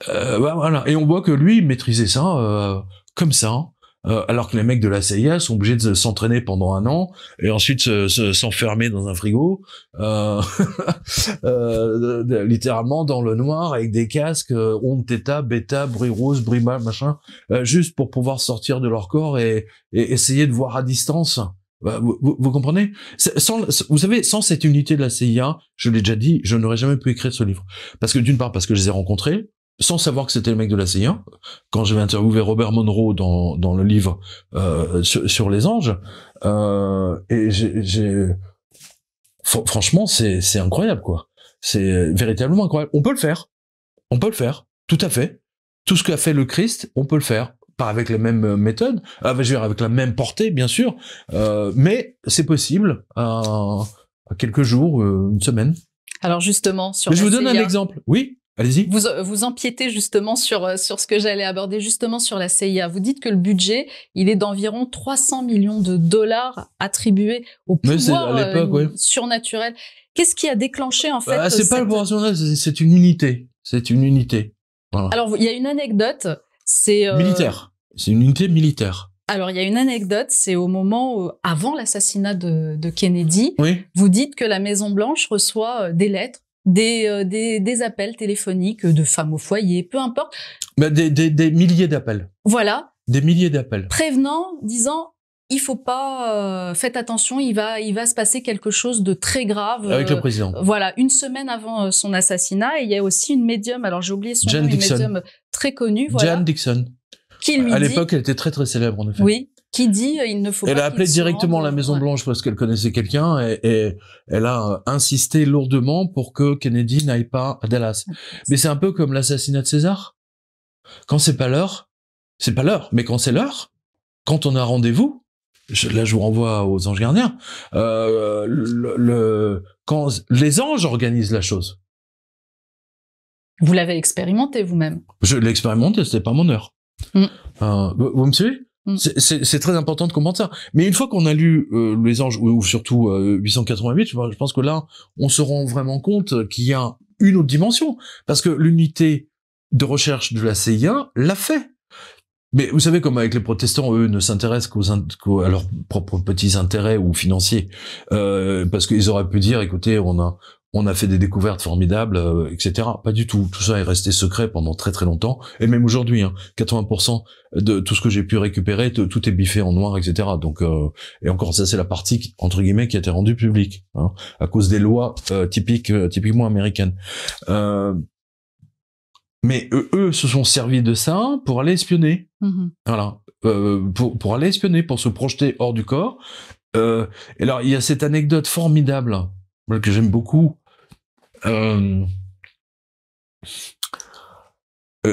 Voilà. Et on voit que lui, il maîtrisait ça comme ça. Alors que les mecs de la CIA sont obligés de s'entraîner pendant 1 an et ensuite s'enfermer dans un frigo, littéralement dans le noir avec des casques, ondes θ, bêta, bruit rose, bruit machin, juste pour pouvoir sortir de leur corps et essayer de voir à distance. Vous comprenez? Vous savez, sans cette unité de la CIA, je l'ai déjà dit, je n'aurais jamais pu écrire ce livre. Parce que d'une part, parce que je les ai rencontrés, sans savoir que c'était le mec de la CIA, quand j'avais interviewé Robert Monroe dans le livre sur les anges, et franchement, c'est incroyable, quoi. C'est véritablement incroyable. On peut le faire, tout à fait. Tout ce qu'a fait le Christ, on peut le faire. Pas avec les mêmes méthodes, je veux dire avec la même portée, bien sûr, mais c'est possible à quelques jours, une semaine. Alors justement, sur mais je vous donne un exemple. Oui, allez-y. Vous empiétez justement sur ce que j'allais aborder, justement sur la CIA. Vous dites que le budget, il est d'environ 300 millions de dollars attribués au pouvoir surnaturel. Qu'est-ce qui a déclenché en fait c'est pas le pouvoir surnaturel, c'est une unité. C'est une unité. Voilà. Alors il y a une anecdote. C'est militaire. C'est une unité militaire. Alors, il y a une anecdote, c'est au moment où, avant l'assassinat de Kennedy, oui. Vous dites que la Maison-Blanche reçoit des lettres, des appels téléphoniques de femmes au foyer, peu importe. Des milliers d'appels. Voilà. Des milliers d'appels. Prévenant, disant, il faut pas, faites attention, il va se passer quelque chose de très grave. Avec le président. Voilà, une semaine avant son assassinat, et il y a aussi une médium, alors j'ai oublié son nom, une médium très connue, voilà. Jan Dixon. Qui lui dit, à l'époque, elle était très très célèbre en effet. Oui, qui dit il ne faut pas. Elle a appelé directement la Maison Blanche parce qu'elle connaissait quelqu'un et elle a insisté lourdement pour que Kennedy n'aille pas à Dallas. Mais c'est un peu comme l'assassinat de César. Quand c'est pas l'heure, c'est pas l'heure. Mais quand c'est l'heure, quand on a rendez-vous, là je vous renvoie aux anges gardiens. Quand les anges organisent la chose. Vous l'avez expérimenté vous-même. Je l'ai expérimenté, c'était pas mon heure. Vous me suivez? C'est très important de comprendre ça. Mais une fois qu'on a lu les anges, ou surtout 888, je pense que là, on se rend vraiment compte qu'il y a une autre dimension. Parce que l'unité de recherche de la CIA l'a fait. Mais vous savez, comme avec les protestants, eux ne s'intéressent qu'à leurs propres petits intérêts ou financiers. Parce qu'ils auraient pu dire, écoutez, on a fait des découvertes formidables, etc. Pas du tout. Tout ça est resté secret pendant très très longtemps. Et même aujourd'hui, 80% de tout ce que j'ai pu récupérer, tout est biffé en noir, etc. Donc, et encore, ça c'est la partie entre guillemets qui a été rendue publique, à cause des lois typiquement américaines. Mais eux se sont servis de ça pour aller espionner. Voilà, pour aller espionner, pour se projeter hors du corps. Et alors, il y a cette anecdote formidable que j'aime beaucoup. Vous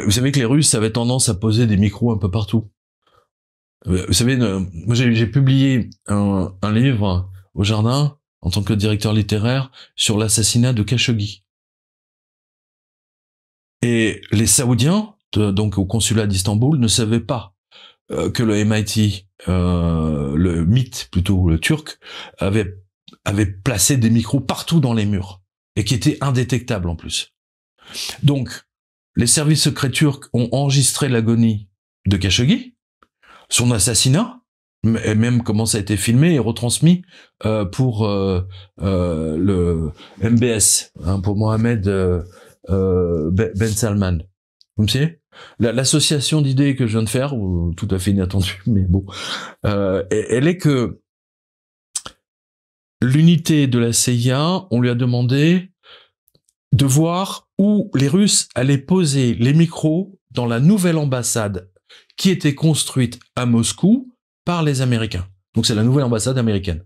savez que les Russes avaient tendance à poser des micros un peu partout. Vous savez, moi j'ai publié un livre au Jardin en tant que directeur littéraire sur l'assassinat de Khashoggi. Et les Saoudiens, donc au consulat d'Istanbul, ne savaient pas que le MIT, le MIT plutôt, le turc, avait placé des micros partout dans les murs et qui étaient indétectables en plus. Donc, les services secrets turcs ont enregistré l'agonie de Khashoggi, son assassinat, et même comment ça a été filmé et retransmis pour le MBS, pour Mohamed Ben Salman. Vous me suivez? L'association d'idées que je viens de faire, ou tout à fait inattendue, mais bon, elle est que l'unité de la CIA, on lui a demandé de voir où les Russes allaient poser les micros dans la nouvelle ambassade qui était construite à Moscou par les Américains. Donc c'est la nouvelle ambassade américaine.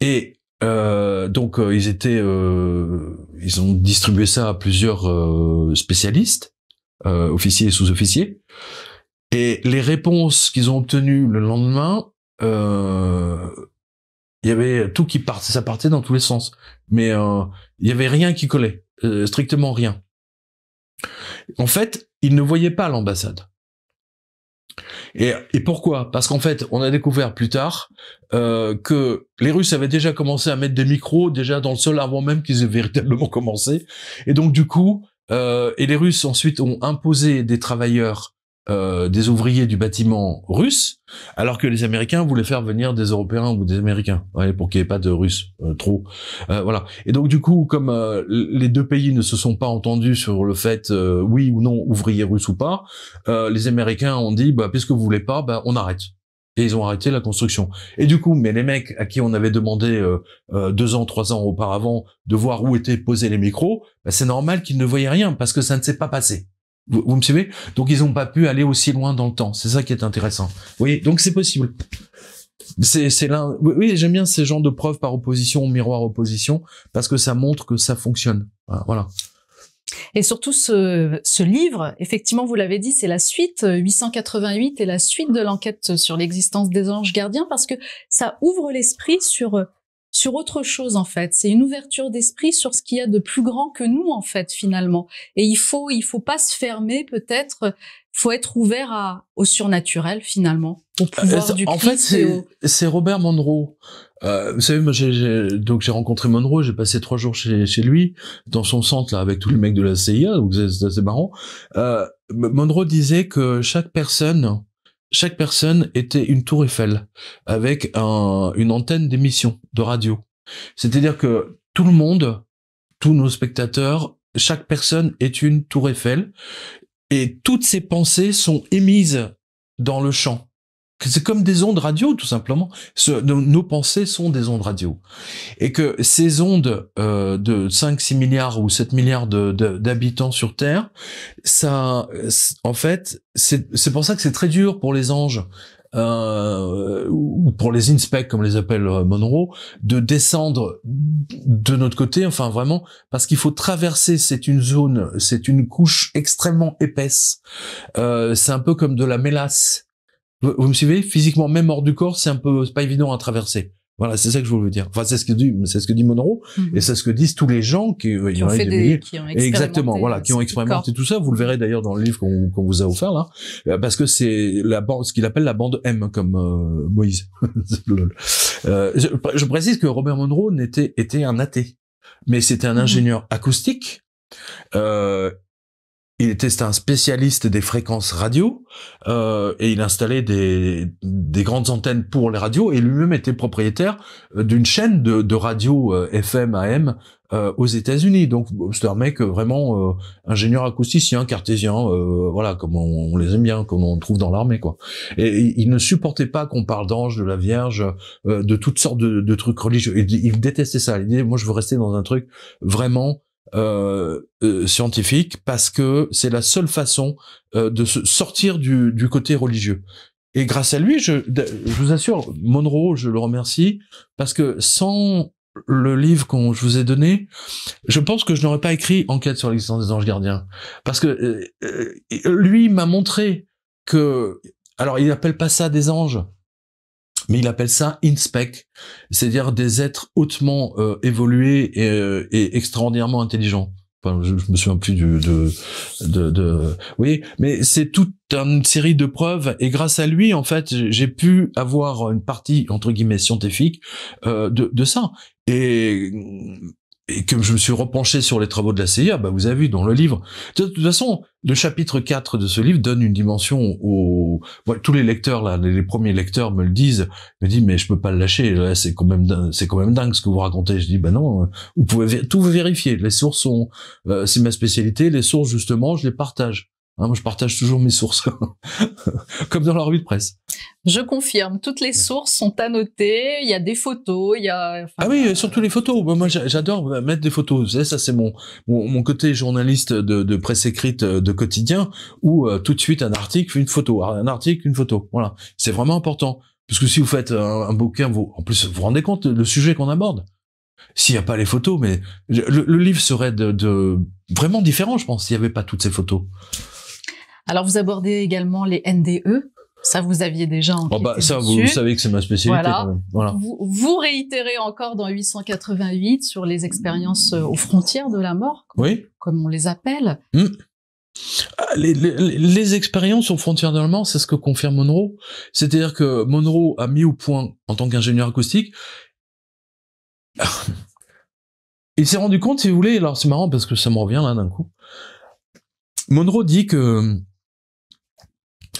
Et donc ils ont distribué ça à plusieurs spécialistes, officiers et sous-officiers. Et les réponses qu'ils ont obtenues le lendemain, il y avait tout qui partait, ça partait dans tous les sens. Mais il y avait rien qui collait, strictement rien. En fait, ils ne voyaient pas l'ambassade. Et pourquoi? Parce qu'en fait, on a découvert plus tard que les Russes avaient déjà commencé à mettre des micros déjà dans le sol avant même qu'ils aient véritablement commencé. Et donc du coup, et les Russes ensuite ont imposé des travailleurs, des ouvriers du bâtiment russe, alors que les Américains voulaient faire venir des Européens ou des Américains, pour qu'il n'y ait pas de Russes trop. Voilà. Et donc du coup, comme les deux pays ne se sont pas entendus sur le fait oui ou non ouvriers russes ou pas, les Américains ont dit puisque vous voulez pas, on arrête. Et ils ont arrêté la construction. Et du coup, mais les mecs à qui on avait demandé 2 ans, 3 ans auparavant de voir où étaient posés les micros, bah, c'est normal qu'ils ne voyaient rien parce que ça ne s'est pas passé. Vous me suivez? Donc ils n'ont pas pu aller aussi loin dans le temps. C'est ça qui est intéressant. Vous voyez? Donc c'est possible. C'est là. Oui, j'aime bien ces genres de preuves par opposition, miroir opposition, parce que ça montre que ça fonctionne. Voilà. Et surtout, ce livre, effectivement, vous l'avez dit, c'est la suite, 888 est la suite de l'enquête sur l'existence des anges gardiens, parce que ça ouvre l'esprit sur autre chose, en fait. C'est une ouverture d'esprit sur ce qu'il y a de plus grand que nous, en fait, finalement. Et il faut pas se fermer, peut-être, faut être ouvert au surnaturel, finalement, au pouvoir du Christ. En fait, c'est Robert Monroe. Vous savez, moi, j'ai rencontré Monroe, j'ai passé 3 jours chez lui, dans son centre, là, avec tous les mecs de la CIA, donc c'est assez marrant. Monroe disait que chaque personne était une tour Eiffel, avec une antenne d'émission, de radio. C'est-à-dire que tout le monde, tous nos spectateurs, chaque personne est une tour Eiffel, et toutes ces pensées sont émises dans le champ. C'est comme des ondes radio, tout simplement. Nos pensées sont des ondes radio. Et que ces ondes de 5, 6 milliards ou 7 milliards d'habitants sur Terre, ça, en fait, c'est pour ça que c'est très dur pour les anges, ou pour les inspects, comme les appelle Monroe, de descendre de notre côté, enfin vraiment, parce qu'il faut traverser, c'est une couche extrêmement épaisse. C'est un peu comme de la mélasse. Vous me suivez? Physiquement, même hors du corps, c'est pas évident à traverser. Voilà, c'est ça que je voulais dire. Enfin, c'est ce que dit Monroe, et c'est ce que disent tous les gens qui ont expérimenté. Exactement, voilà, qui ont expérimenté tout ça. Vous le verrez d'ailleurs dans le livre qu'on vous a offert là, parce que c'est ce qu'il appelle la bande M, comme Moïse. Je précise que Robert Monroe était un athée, mais c'était un ingénieur acoustique. C'était un spécialiste des fréquences radio, et il installait des grandes antennes pour les radios, et lui-même était propriétaire d'une chaîne de radio FM, AM aux États-Unis. Donc c'est un mec vraiment ingénieur acousticien, cartésien, voilà, comme on les aime bien, comme on trouve dans l'armée, quoi. Et il ne supportait pas qu'on parle d'anges, de la Vierge, de toutes sortes de trucs religieux. Il détestait ça. Il disait, moi je veux rester dans un truc vraiment scientifique, parce que c'est la seule façon de se sortir du côté religieux. Et grâce à lui, je vous assure, Monroe, je le remercie, parce que sans le livre je vous ai donné, je pense que je n'aurais pas écrit Enquête sur l'existence des anges gardiens, parce que lui m'a montré que, alors il appelle pas ça des anges, mais il appelle ça inspect, c'est-à-dire des êtres hautement évolués et extraordinairement intelligents. Enfin, je me souviens plus oui, mais c'est toute une série de preuves, et grâce à lui, en fait, j'ai pu avoir une partie entre guillemets scientifique de ça. Et comme je me suis repenché sur les travaux de la CIA, bah vous avez vu dans le livre. De toute façon, le chapitre 4 de ce livre donne une dimension tous les lecteurs là, les premiers lecteurs me le disent, me disent mais je peux pas le lâcher, là, c'est quand même dingue ce que vous racontez. Je dis bah non, vous pouvez tout vérifier. Les sources sont, c'est ma spécialité. Les sources justement, je les partage. Moi, je partage toujours mes sources, comme dans la revue de presse. Je confirme, toutes les sources sont annotées, il y a des photos, il y a... Ah oui, surtout les photos. Moi, j'adore mettre des photos. Vous savez, ça, c'est mon côté journaliste de presse écrite de quotidien, où tout de suite, un article, une photo. Un article, une photo. Voilà. C'est vraiment important. Parce que si vous faites un bouquin, en plus, vous vous rendez compte le sujet qu'on aborde. S'il n'y a pas les photos, mais le livre serait vraiment différent, je pense, s'il n'y avait pas toutes ces photos. Alors, vous abordez également les NDE. Ça, vous aviez déjà enquêté ça, dessus. Vous savez que c'est ma spécialité, voilà. quand même. Voilà. Vous réitérez encore dans 888 sur les expériences aux frontières de la mort, comme on les appelle. Les expériences aux frontières de la mort, c'est ce que confirme Monroe. C'est-à-dire que Monroe a mis au point, en tant qu'ingénieur acoustique, il s'est rendu compte, si vous voulez, alors c'est marrant parce que ça me revient là d'un coup. Monroe dit que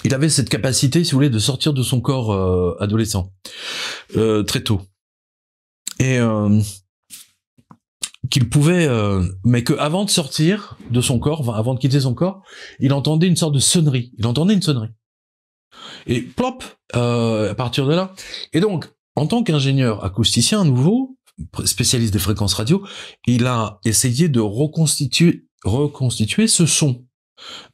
il avait cette capacité, si vous voulez, de sortir de son corps adolescent très tôt, et qu'il pouvait, mais que avant de sortir de son corps, avant de quitter son corps, il entendait une sorte de sonnerie. Il entendait une sonnerie. Et plop, à partir de là. Et donc, en tant qu'ingénieur acousticien à nouveau, spécialiste des fréquences radio, il a essayé de reconstituer ce son,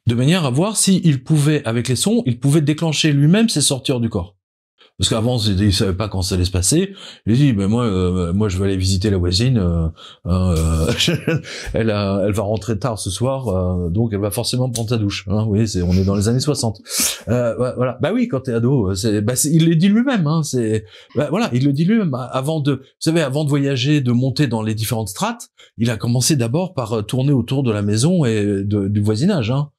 de manière à voir s'il pouvait, avec les sons, il pouvait déclencher lui-même ses sorties du corps. Parce qu'avant, il savait pas quand ça allait se passer. Il dit, ben moi, je vais aller visiter la voisine. Elle va rentrer tard ce soir, donc elle va forcément prendre sa douche. Hein, oui, on est dans les années 60. Voilà. Bah oui, quand t'es ado, il le dit lui-même. Hein, voilà, il le dit lui-même. Avant de voyager, de monter dans les différentes strates, il a commencé d'abord par tourner autour de la maison et du voisinage. Hein.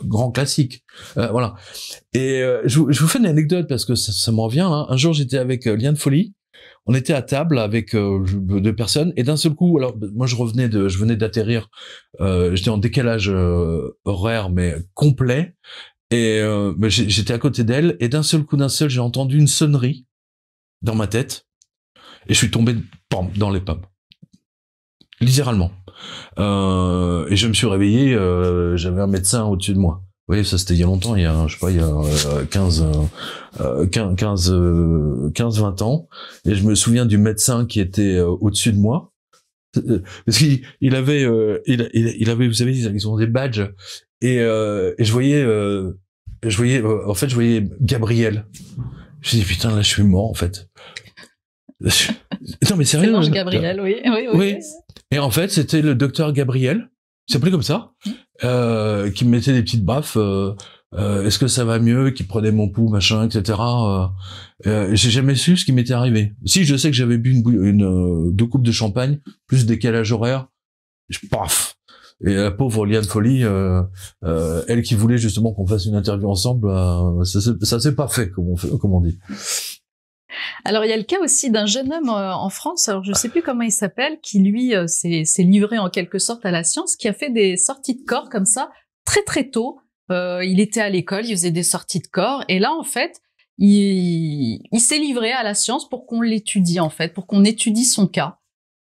Grand classique, voilà. Et je vous fais une anecdote parce que ça m'en vient. Hein. Un jour, j'étais avec Liane Folly. On était à table avec 2 personnes et d'un seul coup, alors moi je venais d'atterrir. J'étais en décalage horaire mais complet et j'étais à côté d'elle et d'un seul coup, j'ai entendu une sonnerie dans ma tête et je suis tombé dans les pommes, littéralement. Et je me suis réveillé, j'avais un médecin au-dessus de moi. Vous voyez, ça c'était il y a longtemps, il y a 20 ans. Et je me souviens du médecin qui était au-dessus de moi. Parce qu'il avait, vous savez, ils ont des badges. Et je voyais Gabriel. Je me dis, putain, là, je suis mort, en fait. Non, mais sérieux. C'est l'ange Gabriel, oui. Et en fait, c'était le docteur Gabriel, il s'appelait comme ça, qui me mettait des petites baffes, est-ce que ça va mieux, qui prenait mon pouls, machin, etc. J'ai jamais su ce qui m'était arrivé. Si, je sais que j'avais bu 2 coupes de champagne, plus décalage horaire, paf. Et la pauvre Liane Folly, elle qui voulait justement qu'on fasse une interview ensemble, ça s'est pas fait, comme on dit. Alors, il y a le cas aussi d'un jeune homme en France, alors je sais plus comment il s'appelle, qui lui s'est livré en quelque sorte à la science, qui a fait des sorties de corps comme ça, très très tôt. Il était à l'école, il faisait des sorties de corps, et là, en fait, il s'est livré à la science pour qu'on l'étudie, en fait, pour qu'on étudie son cas.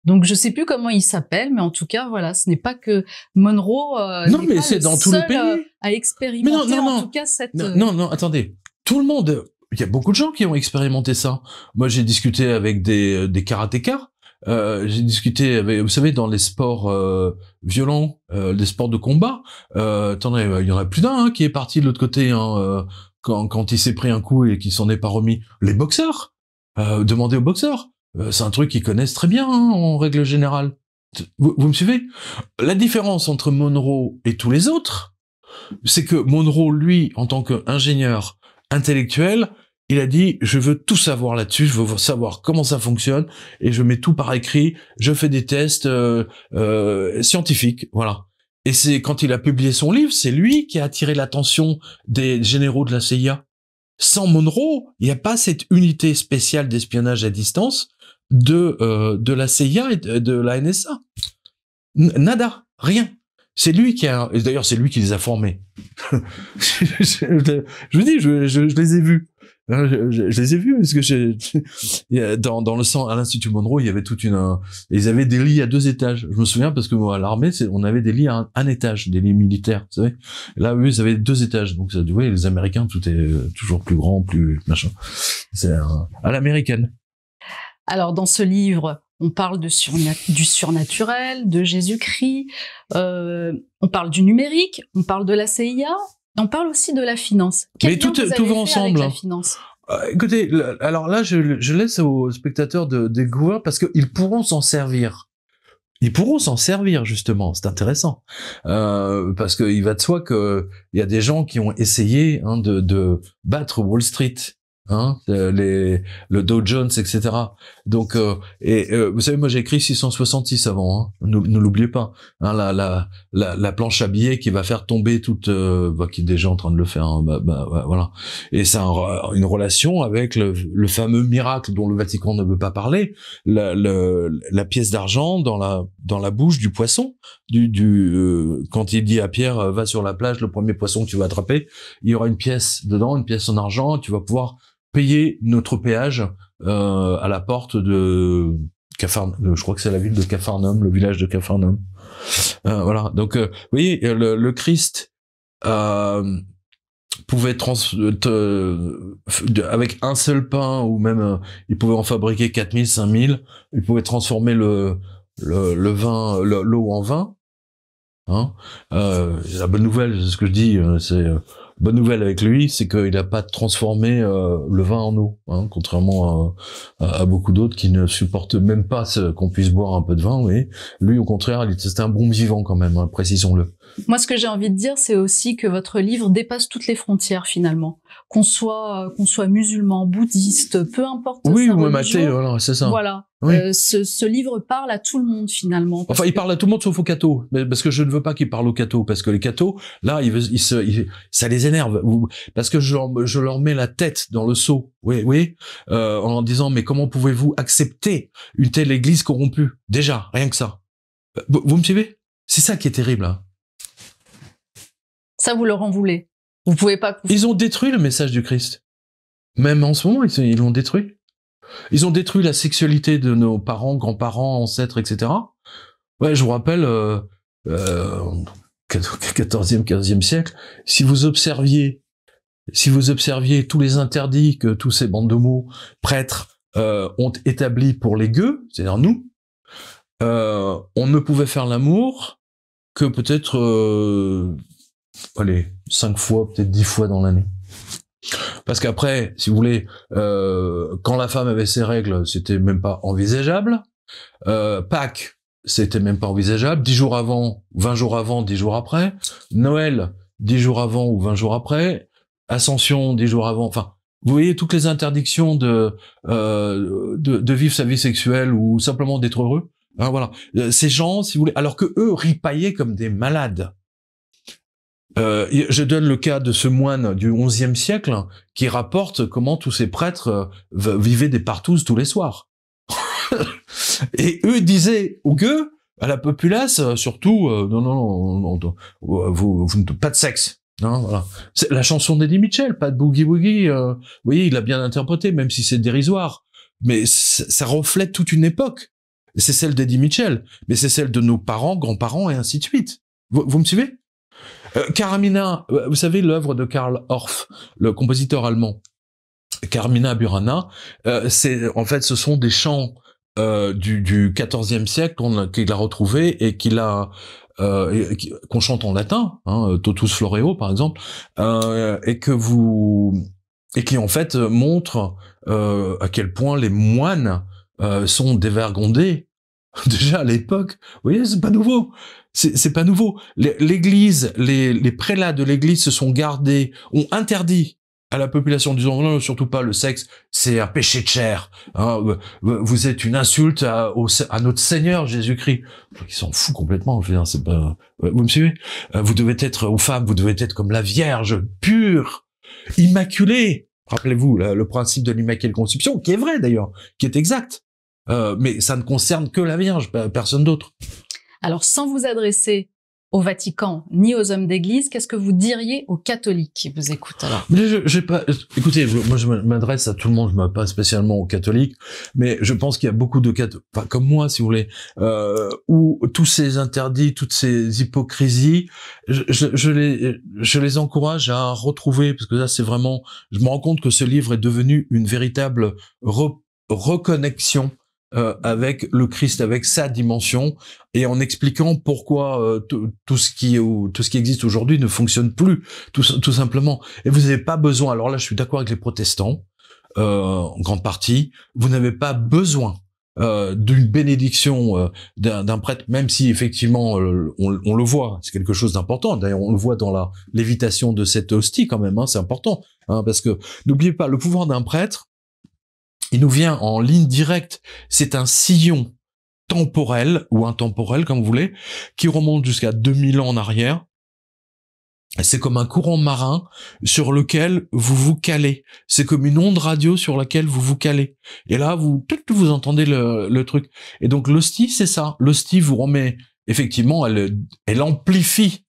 Donc, je sais plus comment il s'appelle, mais en tout cas, voilà, ce n'est pas que Monroe non, mais c'est dans tous les pays. À expérimenter, en tout cas, cette... Non, attendez. Tout le monde... Il y a beaucoup de gens qui ont expérimenté ça. Moi, j'ai discuté avec des karatékas. J'ai discuté avec, vous savez, dans les sports violents, les sports de combat. Attendez, il y en a plus d'un qui est parti de l'autre côté quand il s'est pris un coup et qui s'en est pas remis. Les boxeurs. Demandez aux boxeurs. C'est un truc qu'ils connaissent très bien en règle générale. Vous me suivez? La différence entre Monroe et tous les autres, c'est que Monroe, lui, en tant qu'ingénieur intellectuel, il a dit, je veux tout savoir là-dessus, je veux savoir comment ça fonctionne, et je mets tout par écrit, je fais des tests scientifiques, voilà. Et c'est quand il a publié son livre, c'est lui qui a attiré l'attention des généraux de la CIA. Sans Monroe, il n'y a pas cette unité spéciale d'espionnage à distance de la CIA et de la NSA. Nada, rien. C'est lui et d'ailleurs c'est lui qui les a formés. Je vous dis, je les ai vus. Je les ai vus parce que dans le sang à l'Institut Monroe, il y avait ils avaient des lits à 2 étages. Je me souviens parce que moi, à l'armée, on avait des lits à un étage, des lits militaires, vous savez. Là, eux, ils avaient 2 étages. Donc, vous voyez, les Américains, tout est toujours plus grand, plus machin. C'est à l'américaine. Alors, dans ce livre, on parle du surnaturel, de Jésus-Christ, on parle du numérique, on parle de la CIA, on parle aussi de la finance. Mais tout va ensemble. Avec la finance ? Écoutez, alors là, je laisse aux spectateurs de découvrir parce qu'ils pourront s'en servir. Ils pourront s'en servir, justement. C'est intéressant. Parce qu'il va de soi qu'il y a des gens qui ont essayé de battre Wall Street. Le Dow Jones, etc. Donc, vous savez, moi j'ai écrit 666 avant. Ne l'oubliez pas. La planche à billets qui va faire tomber toute, qui est déjà en train de le faire. Voilà. Et c'est une relation avec le fameux miracle dont le Vatican ne veut pas parler. La pièce d'argent dans la bouche du poisson. Quand il dit à Pierre, va sur la plage, le premier poisson que tu vas attraper, il y aura une pièce dedans, une pièce en argent. Tu vas pouvoir payer notre péage à la porte de Capharnaüm. Je crois que c'est la ville de Capharnaüm, le village de Capharnaüm. Voilà. Donc, vous voyez, le Christ pouvait avec un seul pain, ou même il pouvait en fabriquer 4000, 5000, il pouvait transformer le vin, l'eau en vin. Hein, la bonne nouvelle, c'est ce que je dis, bonne nouvelle avec lui, c'est qu'il n'a pas transformé le vin en eau, hein, contrairement à beaucoup d'autres qui ne supportent même pas qu'on puisse boire un peu de vin. Oui, lui au contraire, c'était un bon vivant quand même, hein, précisons-le. Moi, ce que j'ai envie de dire, c'est aussi que votre livre dépasse toutes les frontières finalement. Qu'on soit musulman, bouddhiste, peu importe. Oui, sa ou même religion, athée, voilà, c'est ça. Voilà. Oui. Ce livre parle à tout le monde finalement. Enfin, il parle à tout le monde sauf aux cathos, parce que je ne veux pas qu'il parle aux cathos, parce que les cathos, là, ça les énerve, parce que je leur mets la tête dans le seau, oui, en leur disant mais comment pouvez-vous accepter une telle église corrompue? Déjà, rien que ça. Vous me suivez? C'est ça qui est terrible. Hein. Ça, vous leur en voulez. Vous pouvez pas. Ils ont détruit le message du Christ. Même en ce moment, ils l'ont détruit. Ils ont détruit la sexualité de nos parents, grands-parents, ancêtres, etc. Ouais, je vous rappelle, 14e, 15e siècle, si vous observiez tous les interdits que tous ces bandes de mots prêtres ont établis pour les gueux, c'est-à-dire nous, on ne pouvait faire l'amour que peut-être 5 fois, peut-être 10 fois dans l'année. Parce qu'après, si vous voulez, quand la femme avait ses règles, c'était même pas envisageable. Pâques, c'était même pas envisageable. 10 jours avant, 20 jours avant, 10 jours après. Noël, 10 jours avant ou 20 jours après. Ascension, 10 jours avant. Enfin, vous voyez toutes les interdictions de vivre sa vie sexuelle ou simplement d'être heureux. Hein, voilà. Ces gens, si vous voulez, alors que eux ripaillaient comme des malades. Je donne le cas de ce moine du XIe siècle qui rapporte comment tous ces prêtres vivaient des partouzes tous les soirs. Et eux disaient aux gueux, à la populace, surtout, non, vous pas de sexe. Hein, voilà. C'est la chanson d'Eddie Mitchell, pas de boogie woogie. Vous voyez, il a bien interprété, même si c'est dérisoire. Mais ça reflète toute une époque. C'est celle d'Eddie Mitchell, mais c'est celle de nos parents, grands-parents et ainsi de suite. Vous me suivez? Carmina, vous savez l'œuvre de Karl Orff, le compositeur allemand. Carmina Burana, ce sont des chants du XIVe siècle qu'il a retrouvé et qu'on chante en latin, hein, Totus Floreo par exemple, et qui en fait montrent à quel point les moines sont dévergondés. Déjà à l'époque, vous voyez, c'est pas nouveau. C'est pas nouveau. L'Église, les prélats de l'Église ont interdit à la population, disant non, surtout pas le sexe, c'est un péché de chair. Hein, vous êtes une insulte à notre Seigneur Jésus-Christ. Ils s'en foutent complètement. Je veux dire, c'est pas. Vous me suivez? Vous devez être aux femmes, vous devez être comme la Vierge, pure, immaculée. Rappelez-vous le principe de l'Immaculée Conception, qui est vrai d'ailleurs, qui est exact. Mais ça ne concerne que la Vierge, personne d'autre. Alors, sans vous adresser au Vatican ni aux hommes d'Église, qu'est-ce que vous diriez aux catholiques qui vous écoutent alors? Écoutez, moi je m'adresse à tout le monde, je ne m'adresse pas spécialement aux catholiques, mais je pense qu'il y a beaucoup de catholiques, enfin comme moi si vous voulez, où tous ces interdits, toutes ces hypocrisies, je les encourage à retrouver, parce que là c'est vraiment, je me rends compte que ce livre est devenu une véritable reconnexion avec le Christ, avec sa dimension, et en expliquant pourquoi tout ce qui existe aujourd'hui ne fonctionne plus, tout simplement. Et vous n'avez pas besoin, alors là je suis d'accord avec les protestants, en grande partie, vous n'avez pas besoin d'une bénédiction d'un prêtre, même si effectivement on le voit, c'est quelque chose d'important. D'ailleurs on le voit dans la lévitation de cette hostie quand même, hein, c'est important, hein, parce que n'oubliez pas, le pouvoir d'un prêtre, il nous vient en ligne directe. C'est un sillon temporel ou intemporel, comme vous voulez, qui remonte jusqu'à 2000 ans en arrière. C'est comme un courant marin sur lequel vous vous calez. C'est comme une onde radio sur laquelle vous vous calez. Et là, vous entendez le truc. Et donc l'hostie, c'est ça. L'hostie vous remet, effectivement, elle amplifie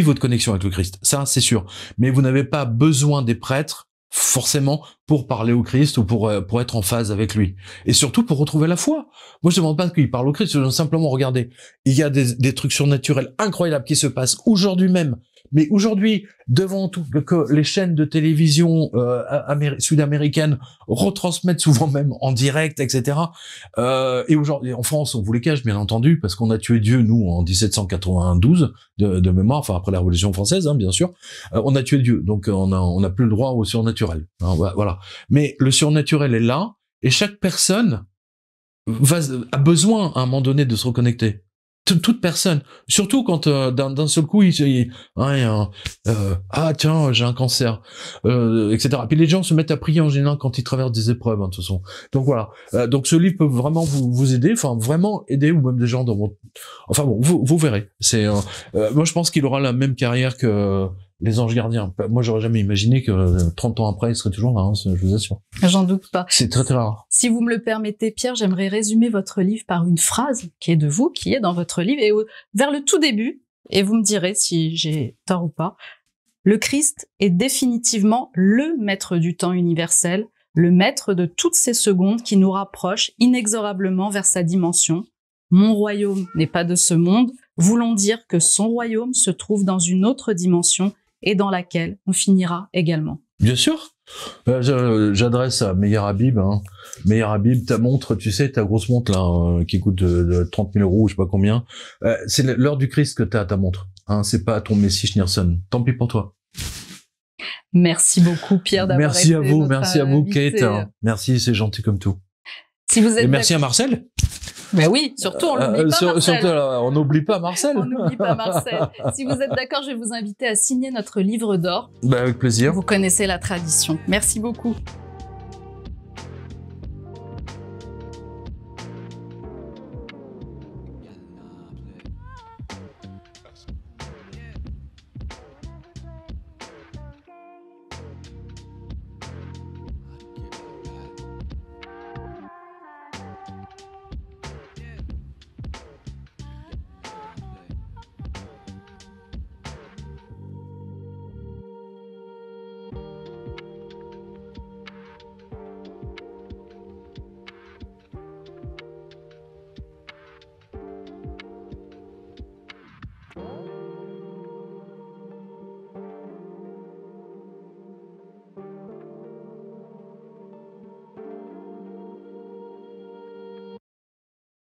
votre connexion avec le Christ. Ça, c'est sûr. Mais vous n'avez pas besoin des prêtres forcément pour parler au Christ ou pour être en phase avec lui. Et surtout pour retrouver la foi. Moi, je ne demande pas qu'il parle au Christ, je demande simplement regarder. Il y a des trucs surnaturels incroyables qui se passent aujourd'hui même Mais aujourd'hui, devant tout que les chaînes de télévision sud-américaines retransmettent souvent même en direct, etc. Et aujourd'hui, en France, on vous les cache, bien entendu, parce qu'on a tué Dieu, nous, en 1792, de mémoire, enfin après la Révolution française, hein, bien sûr. On a tué Dieu, donc on a plus le droit au surnaturel. Hein, voilà. Mais le surnaturel est là, et chaque personne a besoin à un moment donné de se reconnecter. Toute personne, surtout quand d'un seul coup ah tiens, j'ai un cancer, etc. Et puis les gens se mettent à prier en général quand ils traversent des épreuves, hein, de toute façon. Donc voilà. Donc ce livre peut vraiment vous aider, enfin vraiment aider, ou même des gens dans votre... Enfin bon, vous verrez. C'est moi je pense qu'il aura la même carrière que les Anges Gardiens. Moi, j'aurais jamais imaginé que 30 ans après, il serait toujours là, hein, je vous assure. J'en doute pas. C'est très très rare. Si vous me le permettez, Pierre, j'aimerais résumer votre livre par une phrase qui est de vous, qui est dans votre livre, et vers le tout début, et vous me direz si j'ai tort ou pas. Le Christ est définitivement le maître du temps universel, le maître de toutes ces secondes qui nous rapprochent inexorablement vers sa dimension. Mon royaume n'est pas de ce monde, voulant dire que son royaume se trouve dans une autre dimension et dans laquelle on finira également. Bien sûr. J'adresse à Meir Habib. Hein. Meir Habib, ta montre, tu sais, ta grosse montre là, qui coûte de 30 000 €, je sais pas combien. C'est l'heure du Christ que t'as ta montre. Hein, c'est pas ton Messie Schneerson. Tant pis pour toi. Merci beaucoup, Pierre, d'avoir Merci été à vous, notre merci à vous, invité. Kate. Hein. Merci, c'est gentil comme tout. Si vous êtes et merci à Marcel. Ben oui, surtout on l'oublie pas, Marcel. Surtout, on n'oublie pas Marcel. On n'oublie pas Marcel. Si vous êtes d'accord, je vais vous inviter à signer notre livre d'or. Ben, avec plaisir. Vous connaissez la tradition. Merci beaucoup.